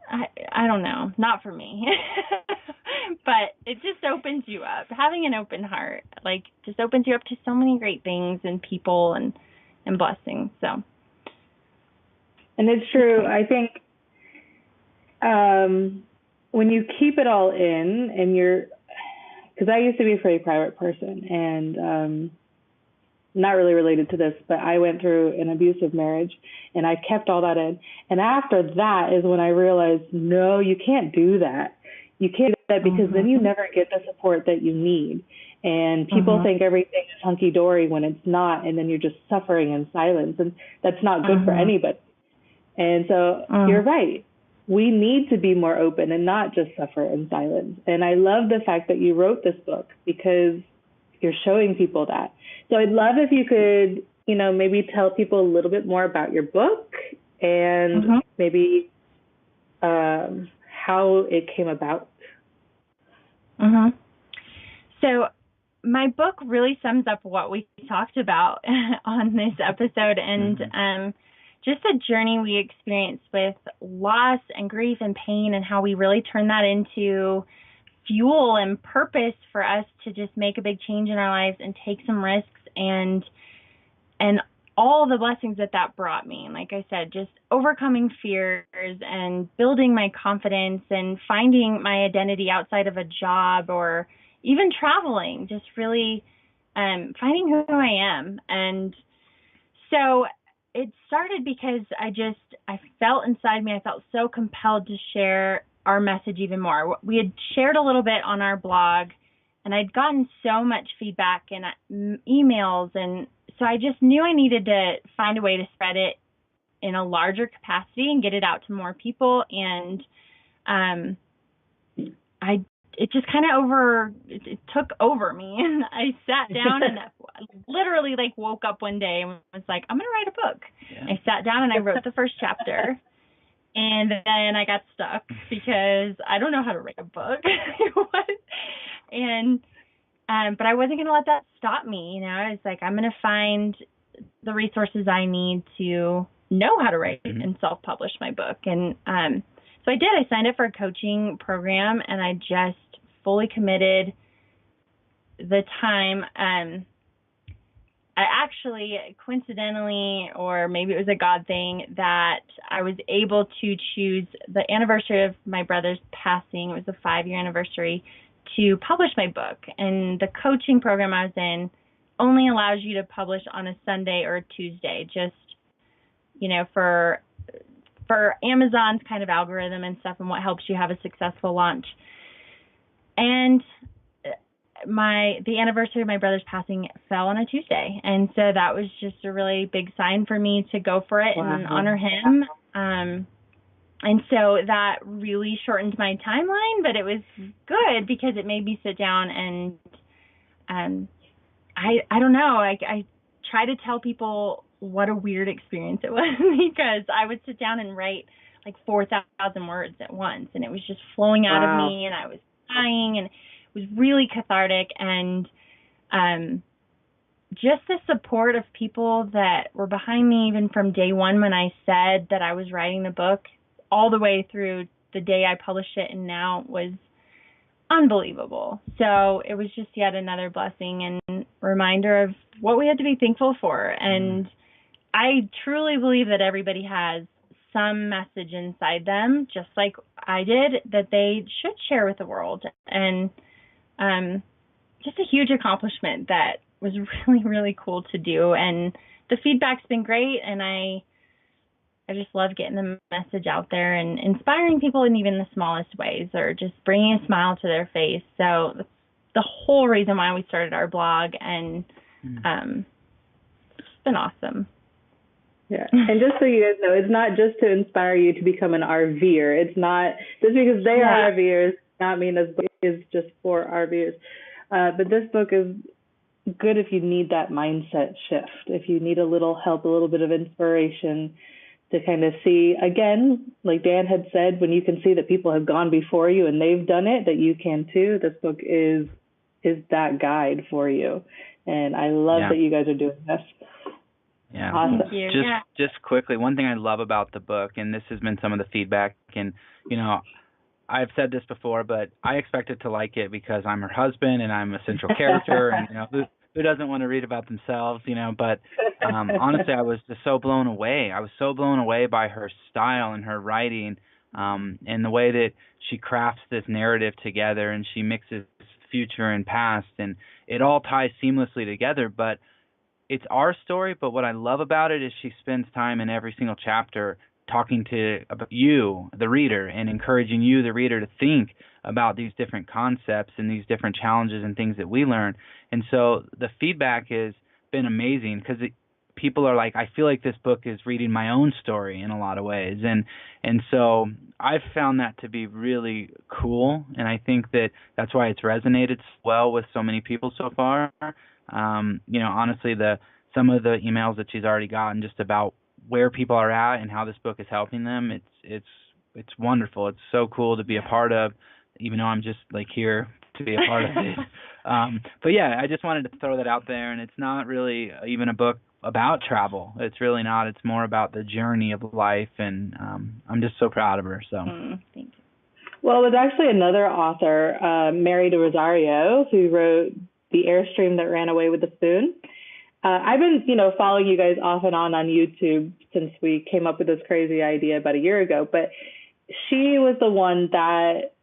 C: I don't know, not for me. But it just opens you up. Having an open heart, like, just opens you up to so many great things and people and blessings. So.
B: And it's true. I think when you keep it all in, and because I used to be a pretty private person, and not really related to this, but I went through an abusive marriage, and I kept all that in. And after that is when I realized, no, you can't do that. You can't do that, because then you never get the support that you need. And people think everything is hunky-dory when it's not, and then you're just suffering in silence, and that's not good for anybody. And so you're right. We need to be more open and not just suffer in silence. And I love the fact that you wrote this book, because you're showing people that. So I'd love if you could, maybe tell people a little bit more about your book, and maybe how it came about.
C: So my book really sums up what we talked about on this episode, and just the journey we experienced with loss and grief and pain, and how we really turn that into fuel and purpose for us to just make a big change in our lives and take some risks, and all the blessings that brought me. And like I said, just overcoming fears and building my confidence and finding my identity outside of a job or even traveling, just really finding who I am. And so it started because I felt inside me, I felt so compelled to share our message even more. We had shared a little bit on our blog, and I'd gotten so much feedback and emails, and so I just knew I needed to find a way to spread it in a larger capacity and get it out to more people. And it just kind of it took over me, and I sat down and literally woke up one day and was like, I'm going to write a book. Yeah. I sat down and I wrote the first chapter. And then I got stuck because I don't know how to write a book. But I wasn't going to let that stop me. I was like, I'm going to find the resources I need to know how to write and self-publish my book. And so I did. I signed up for a coaching program, and I just fully committed the time. I actually, coincidentally, or maybe it was a God thing, that I was able to choose the anniversary of my brother's passing. It was the 5-year anniversary, to publish my book. And the coaching program I was in only allows you to publish on a Sunday or a Tuesday, just, for Amazon's kind of algorithm and stuff, and what helps you have a successful launch. And the anniversary of my brother's passing fell on a Tuesday, and so that was just a really big sign for me to go for it and honor him. And so that really shortened my timeline, but it was good because it made me sit down and I don't know, I try to tell people what a weird experience it was because I would sit down and write like 4,000 words at once, and it was just flowing out of me, and I was crying, and it was really cathartic. And just the support of people that were behind me even from day one when I said that I was writing the book all the way through the day I published it and now was unbelievable. So it was just yet another blessing and reminder of what we had to be thankful for. And I truly believe that everybody has some message inside them, just like I did, that they should share with the world. And just a huge accomplishment that was really, really cool to do. And the feedback's been great, and I just love getting the message out there and inspiring people in even the smallest ways, or just bringing a smile to their face. So that's the whole reason why we started our blog, and it's been awesome.
B: Yeah, and just so you guys know, it's not just to inspire you to become an RVer. It's not just because they are RVers, not mean this book is just for RVers. But this book is good if you need that mindset shift, if you need a little help, a little bit of inspiration to kind of see, again, like Dan had said, when you can see that people have gone before you and they've done it, that you can too. This book is that guide for you. And I love that you guys are doing this.
D: Yeah.
B: Awesome.
C: Thank you.
D: Just quickly, one thing I love about the book, and this has been some of the feedback, and, you know, I've said this before, but I expected to like it because I'm her husband and I'm a central character, and, you know, who doesn't want to read about themselves, you know, but honestly, I was just so blown away. I was so blown away by her style and her writing, and the way that she crafts this narrative together, and she mixes future and past, and it all ties seamlessly together. But it's our story, but what I love about it is she spends time in every single chapter talking to you, the reader, and encouraging you, the reader, to think about these different concepts and these different challenges and things that we learn. And so the feedback has been amazing because people are like, I feel like this book is reading my own story in a lot of ways. And so I've found that to be really cool, and I think that that's why it's resonated well with so many people so far. You know, honestly, some of the emails that she's already gotten just about where people are at and how this book is helping them, it's wonderful. It's so cool to be a part of, even though I'm just like here to be a part of it. But yeah, I just wanted to throw that out there, and it's not really even a book about travel. It's really not. It's more about the journey of life, and I'm just so proud of her. So
C: Thank you.
B: Well, it was actually another author, Mary de Rosario, who wrote The Airstream That Ran Away with the Spoon. I've been, following you guys off and on YouTube since we came up with this crazy idea about a year ago. But she was the one that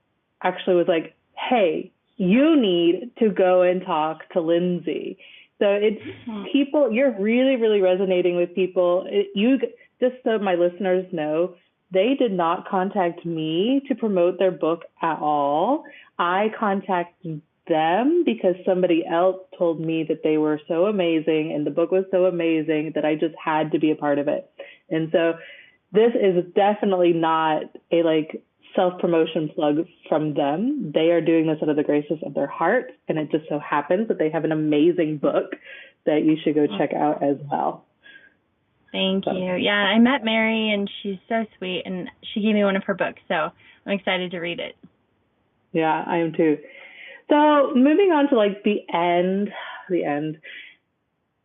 B: actually was like, hey, you need to go and talk to Lindsay. So it's people, you're really, really resonating with people. Just so my listeners know, they did not contact me to promote their book at all. I contacted them because somebody else told me that they were so amazing and the book was so amazing that I just had to be a part of it. And so this is definitely not a self-promotion plug from them. They are doing this out of the graces of their heart, and it just so happens that they have an amazing book that you should go check out as well.
C: Thank you. Yeah, I met Mary, and she's so sweet, and she gave me one of her books, so I'm excited to read it.
B: Yeah, I am too. So moving on to the end.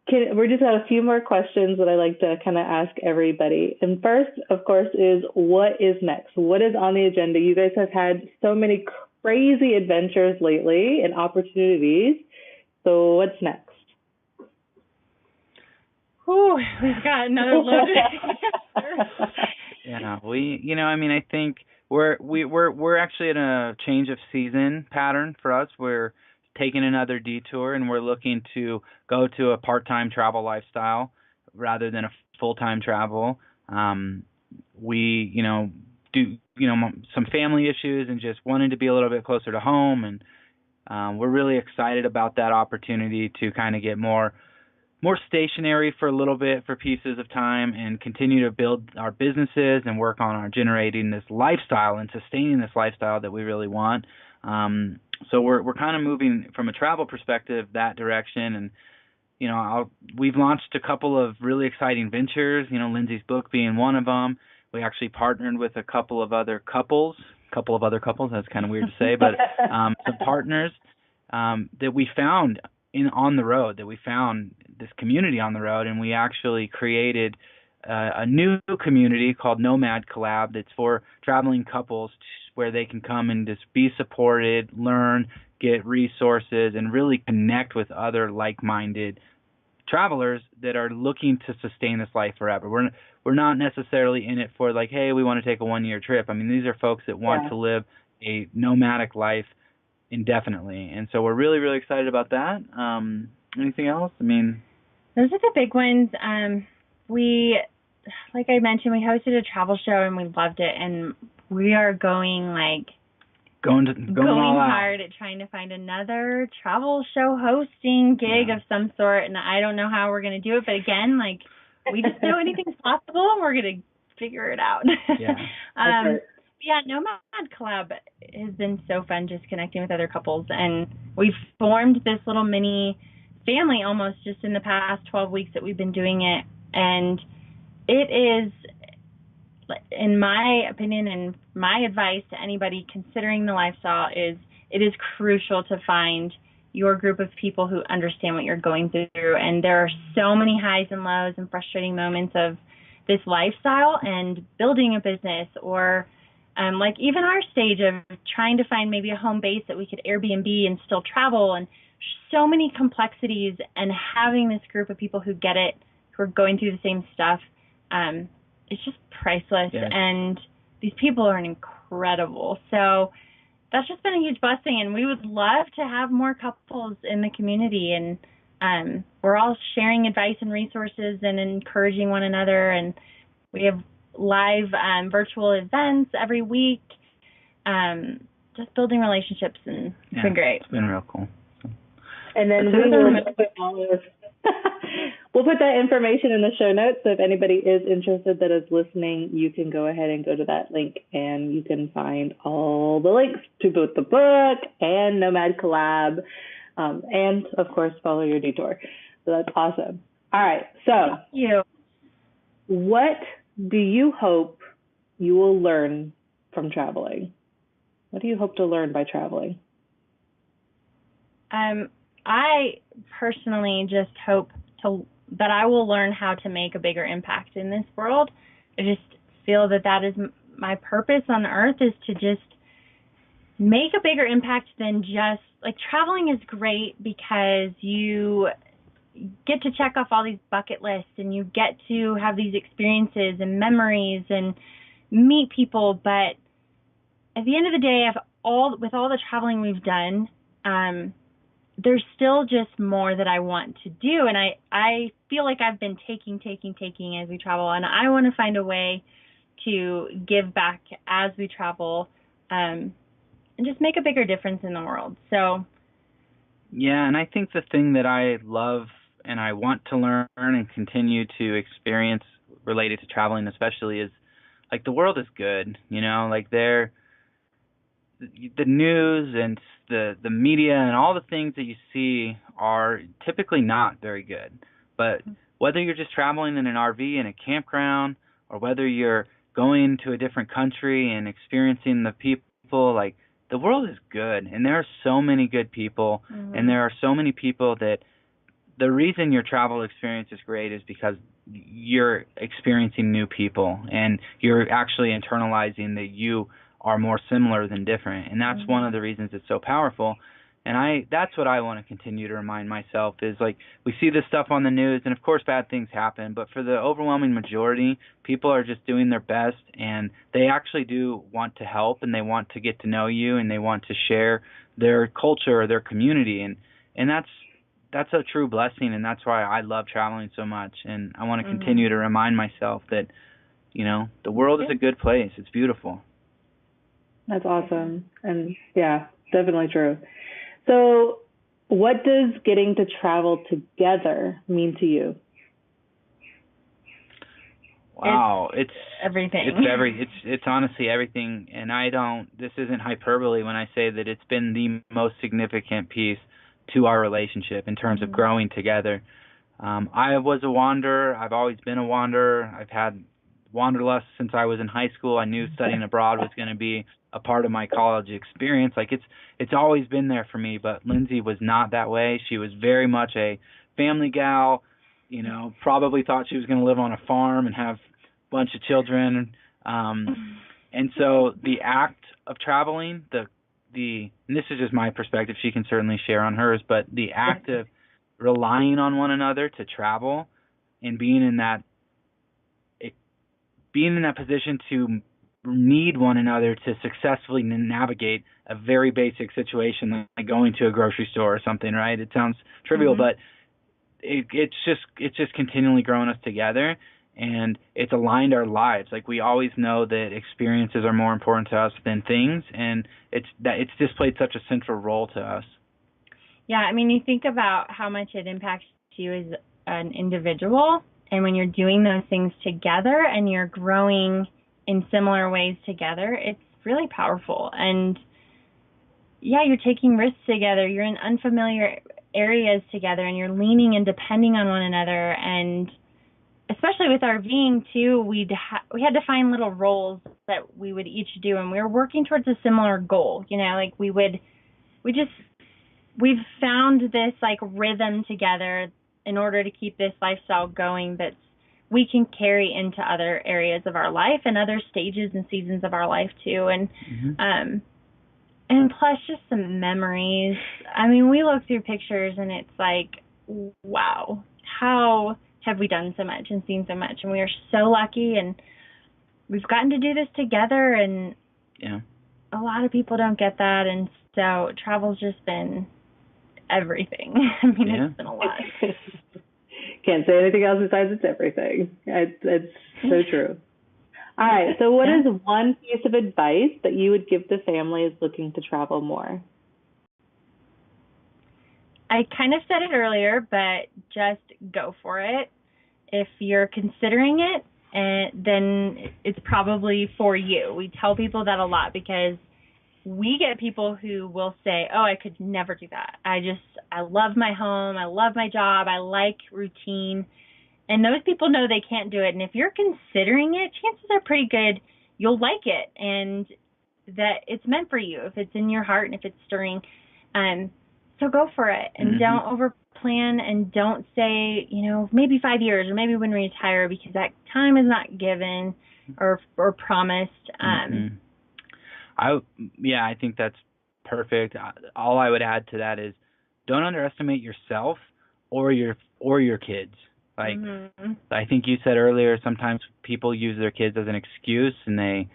B: We're just got a few more questions that I like to kind of ask everybody. And first, of course, is what is next? What is on the agenda? You guys have had so many crazy adventures lately and opportunities. So what's next?
C: Ooh, we've got another load.
D: Yeah, I think we're actually in a change of season pattern for us. We're taking another detour, and we're looking to go to a part-time travel lifestyle rather than a full-time travel. We, do, some family issues and just wanting to be a little bit closer to home and, we're really excited about that opportunity to kind of get more stationary for a little bit for pieces of time and continue to build our businesses and work on our generating this lifestyle and sustaining this lifestyle that we really want. So we're kind of moving from a travel perspective that direction. And we've launched a couple of really exciting ventures, Lindsay's book being one of them. We actually partnered with a couple of other couples. That's kind of weird to say, but some partners that we found on the road, that we found this community on the road, and we actually created a new community called Nomad Collab that's for traveling couples where they can come and just be supported, learn, get resources, and really connect with other like-minded travelers that are looking to sustain this life forever. We're not necessarily in it for like, hey, we want to take a one-year trip. I mean, these are folks that want to live a nomadic life indefinitely, and so we're really, really excited about that. Anything else? I mean,
C: those are the big ones. We, like I mentioned, we hosted a travel show and we loved it, and we are going
D: going
C: hard at trying to find another travel show hosting gig of some sort, and I don't know how we're going to do it, but again, we just know anything's possible, and we're going to figure it out. Nomad Collab has been so fun, just connecting with other couples, and we've formed this little mini family almost just in the past 12 weeks that we've been doing it, and it is, in my opinion and my advice to anybody considering the lifestyle, is it is crucial to find your group of people who understand what you're going through. And there are so many highs and lows and frustrating moments of this lifestyle and building a business, or even our stage of trying to find maybe a home base that we could Airbnb and still travel, and so many complexities, and having this group of people who get it, who are going through the same stuff, it's just priceless.
D: Yes.
C: And these people are incredible. So that's just been a huge blessing, and we would love to have more couples in the community, and we're all sharing advice and resources and encouraging one another, and we have live virtual events every week, just building relationships, and it's been great.
D: It's been real cool.
B: And then we'll put that information in the show notes, so if anybody is interested that is listening, you can go ahead and go to that link, and you can find all the links to both the book and Nomad Collab, and of course Follow Your Detour. So that's awesome. All right, so
C: thank you.
B: What do you hope you will learn from traveling? What do you hope to learn by traveling?
C: I personally just hope that I will learn how to make a bigger impact in this world. I just feel that is my purpose on earth, is to just make a bigger impact than just, traveling is great because you get to check off all these bucket lists, and you get to have these experiences and memories and meet people. But at the end of the day, with all the traveling we've done, there's still just more that I want to do. And I feel like I've been taking as we travel, and I want to find a way to give back as we travel, and just make a bigger difference in the world. So
D: yeah, and I think the thing that I love and I want to learn and continue to experience related to traveling especially is, the world is good, the news and the media and all the things that you see are typically not very good. But whether you're just traveling in an RV in a campground, or whether you're going to a different country and experiencing the people, the world is good, and there are so many good people, and there are so many people that the reason your travel experience is great is because you're experiencing new people, and you're actually internalizing that you are more similar than different. And that's one of the reasons it's so powerful. And that's what I want to continue to remind myself is, we see this stuff on the news, and of course bad things happen, but for the overwhelming majority, people are just doing their best, and they actually do want to help, and they want to get to know you, and they want to share their culture or their community. And that's a true blessing, and that's why I love traveling so much. And I want to continue to remind myself that, the world is a good place. It's beautiful.
B: That's awesome. And yeah, definitely true. So, what does getting to travel together mean to you?
D: Wow, it's
C: everything.
D: It's honestly everything, and this isn't hyperbole when I say that it's been the most significant piece to our relationship in terms of growing together. I was a wanderer. I've always been a wanderer. I've had wanderlust since I was in high school. I knew studying abroad was going to be a part of my college experience. Like it's always been there for me, but Lindsay was not that way. She was very much a family gal, probably thought she was going to live on a farm and have a bunch of children. And so the act of traveling, and this is just my perspective, she can certainly share on hers, but the act of relying on one another to travel and being in that position to need one another to successfully navigate a very basic situation like going to a grocery store or something, right? It sounds trivial, but it's just continually growing us together, and it's aligned our lives. Like, we always know that experiences are more important to us than things, and it's just played such a central role to us.
C: Yeah, I mean, you think about how much it impacts you as an individual, and when you're doing those things together and you're growing in similar ways together, it's really powerful. And yeah, you're taking risks together, you're in unfamiliar areas together, and you're leaning and depending on one another. And especially with RVing too, we had to find little roles that we would each do, and we were working towards a similar goal. Like we've found this like rhythm together in order to keep this lifestyle going that we can carry into other areas of our life and other stages and seasons of our life too. And plus just some memories. I mean, we look through pictures and it's like, wow, how have we done so much and seen so much? And we are so lucky, and we've gotten to do this together, and a lot of people don't get that. And so travel's just been everything. I mean, it's been a lot.
B: Can't say anything else besides it's everything. It's so true. All right. So what is one piece of advice that you would give to families looking to travel more?
C: I kind of said it earlier, but just go for it. If you're considering it, then it's probably for you. We tell people that a lot because we get people who will say, oh, I could never do that. I love my home. I love my job. I like routine. And those people know they can't do it. And if you're considering it, chances are pretty good you'll like it and that it's meant for you if it's in your heart and if it's stirring. So go for it, and don't over plan, and don't say, maybe 5 years or maybe when we retire, because that time is not given or promised.
D: I think that's perfect. All I would add to that is don't underestimate yourself or your kids. Like I think you said earlier, sometimes people use their kids as an excuse, and they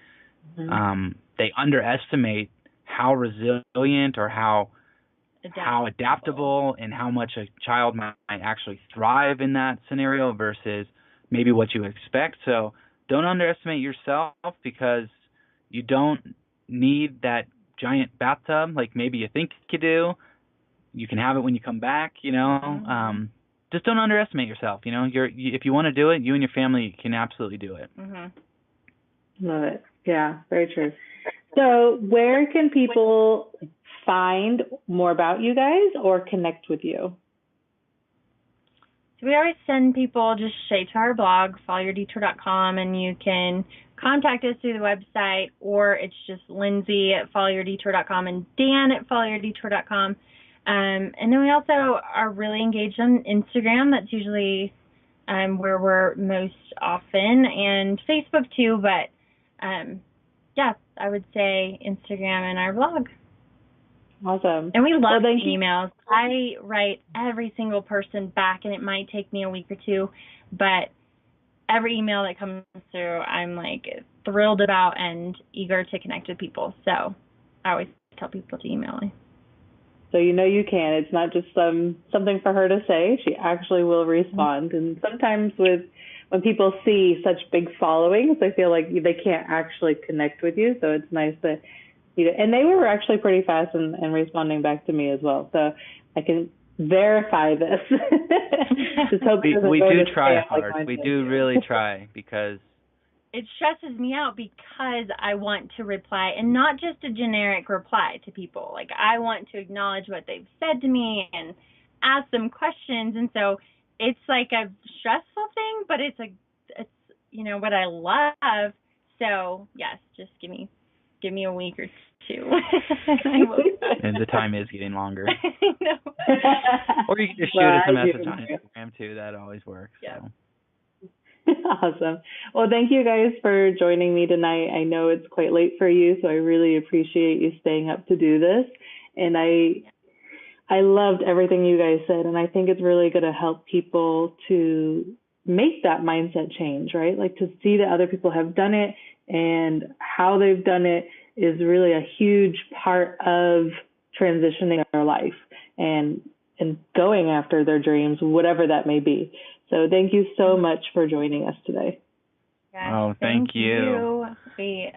D: underestimate how resilient or how adaptable and how much a child might actually thrive in that scenario versus maybe what you expect. So don't underestimate yourself, because you don't need that giant bathtub like maybe you think you do. You can have it when you come back, just don't underestimate yourself. If you want to do it, you and your family can absolutely do it.
B: Love it. Yeah, very true. So where can people find more about you guys or connect with you?
C: So we always send people just straight to our blog, followyourdetour.com, and you can contact us through the website, or it's just Lindsay at followyourdetour.com and Dan at followyourdetour.com. And then we also are really engaged on Instagram. That's usually where we're most often, and Facebook too. But I would say Instagram and our blog.
B: Awesome.
C: And we love emails. I write every single person back, and it might take me a week or two, but every email that comes through, I'm like thrilled about and eager to connect with people. So I always tell people to email me.
B: So you can. It's not just something for her to say. She actually will respond. And sometimes when people see such big followings, they feel like they can't actually connect with you. So it's nice that And they were actually pretty fast in responding back to me as well. So I can verify this. Just hope
D: we do try hard. We do really try, because
C: it stresses me out because I want to reply, and not just a generic reply to people. Like, I want to acknowledge what they've said to me and ask them questions. And so it's like a stressful thing, but it's what I love. So yes, just give me a week or two.
D: And the time is getting longer.
C: I know.
D: Or you can just shoot us a message on Instagram too. That always works.
C: Yeah.
D: So.
B: Awesome. Well, thank you guys for joining me tonight. I know it's quite late for you, so I really appreciate you staying up to do this. And I loved everything you guys said, and I think it's really going to help people to make that mindset change, right? Like, to see that other people have done it and how they've done it is really a huge part of transitioning their life and going after their dreams, whatever that may be. So thank you so much for joining us today.
C: Yes,
D: oh, thank you.
C: We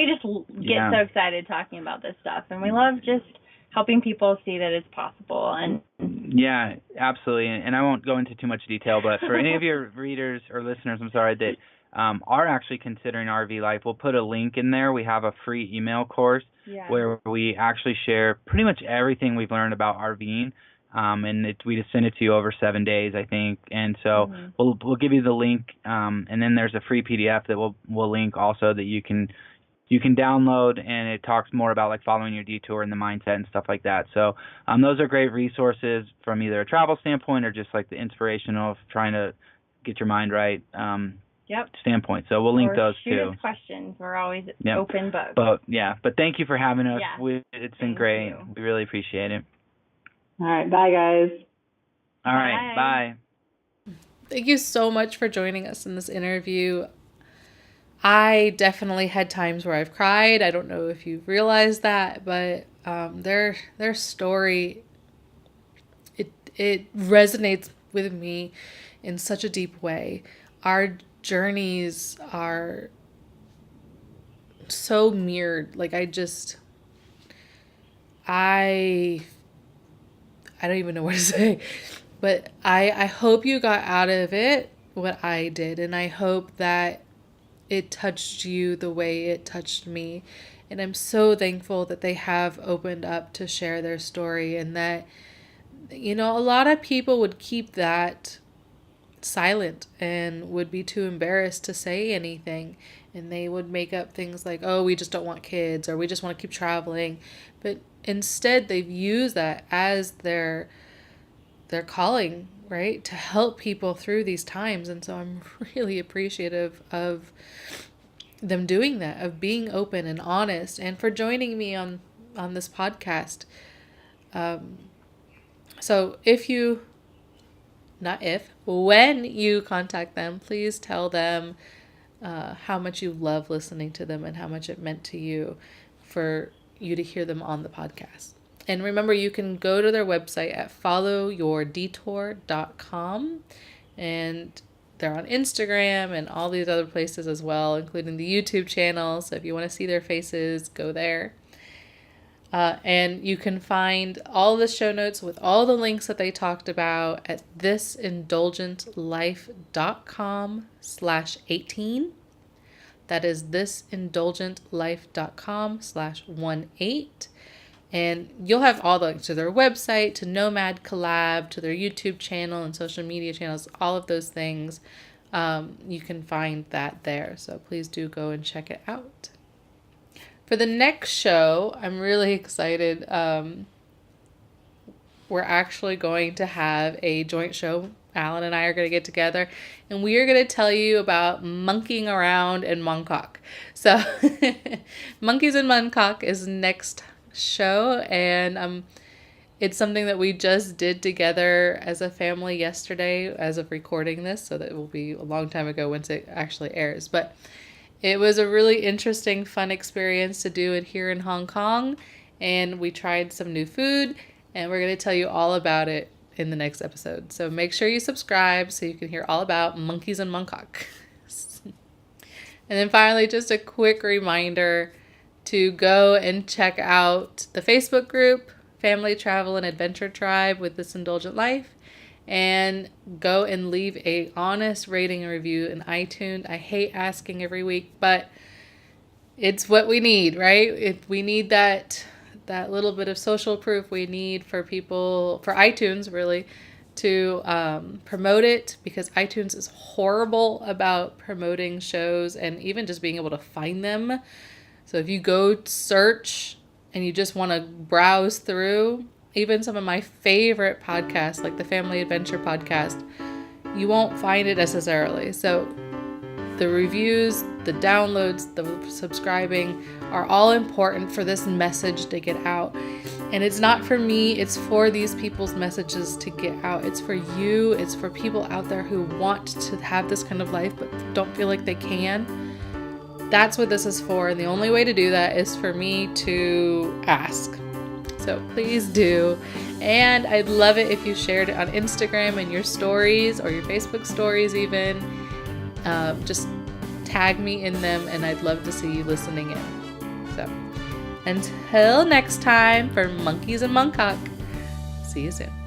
C: just get so excited talking about this stuff, and we love just helping people see that it's possible. And
D: yeah, absolutely. And I won't go into too much detail, but for any of your readers or listeners, that are actually considering RV life, we'll put a link in there. We have a free email course where we actually share pretty much everything we've learned about RVing. And we just send it to you over 7 days, I think. And so we'll give you the link, and then there's a free PDF that we'll link also that you can download, and it talks more about like following your detour and the mindset and stuff like that. So those are great resources from either a travel standpoint or just like the inspirational of trying to get your mind right standpoint. So we'll link those too.
C: Shoot us questions. We're always open book.
D: But thank you for having us.
C: Yeah.
D: It's been great. We really appreciate it.
B: All right. Bye, guys.
D: All right. Bye.
A: Thank you so much for joining us in this interview. I definitely had times where I've cried. I don't know if you've realized that, but their story, it resonates with me in such a deep way. Our journeys are so mirrored. Like, I don't even know what to say, but I hope you got out of it what I did, and I hope that it touched you the way it touched me. And I'm so thankful that they have opened up to share their story, and that, a lot of people would keep that silent and would be too embarrassed to say anything. And they would make up things like, oh, we just don't want kids, or we just want to keep traveling. But instead, they've used that as their calling, right, to help people through these times. And so I'm really appreciative of them doing that, of being open and honest, and for joining me on this podcast. So when you contact them, please tell them how much you love listening to them and how much it meant to you for you to hear them on the podcast. And remember, you can go to their website at followyourdetour.com, and they're on Instagram and all these other places as well, including the YouTube channel. So if you want to see their faces, go there. And you can find all the show notes with all the links that they talked about at thisindulgentlife.com/18. That is thisindulgentlife.com/18. And you'll have all the links to their website, to Nomad Collab, to their YouTube channel and social media channels, all of those things. You can find that there. So please do go and check it out. For the next show, I'm really excited. We're actually going to have a joint show. Alan and I are going to get together, and we are going to tell you about monkeying around in Mongkok. So Monkeys in Mongkok is next show, and it's something that we just did together as a family yesterday as of recording this, so that it will be a long time ago once it actually airs. But it was a really interesting, fun experience to do it here in Hong Kong, and we tried some new food, and we're going to tell you all about it in the next episode. So make sure you subscribe so you can hear all about monkeys in Mongkok. And then finally, just a quick reminder to go and check out the Facebook group, Family Travel and Adventure Tribe with This Indulgent Life, and go and leave a honest rating and review in iTunes. I hate asking every week, but it's what we need, right? If we need that little bit of social proof we need for people, for iTunes really, to promote it, because iTunes is horrible about promoting shows and even just being able to find them. So if you go search and you just want to browse through, even some of my favorite podcasts, like the Family Adventure podcast, you won't find it necessarily. So the reviews, the downloads, the subscribing are all important for this message to get out. And it's not for me, it's for these people's messages to get out. It's for you, it's for people out there who want to have this kind of life but don't feel like they can. That's what this is for. And the only way to do that is for me to ask. So please do. And I'd love it if you shared it on Instagram and your stories, or your Facebook stories even. Just tag me in them, and I'd love to see you listening in. So until next time, for Monkeys and Montauk, see you soon.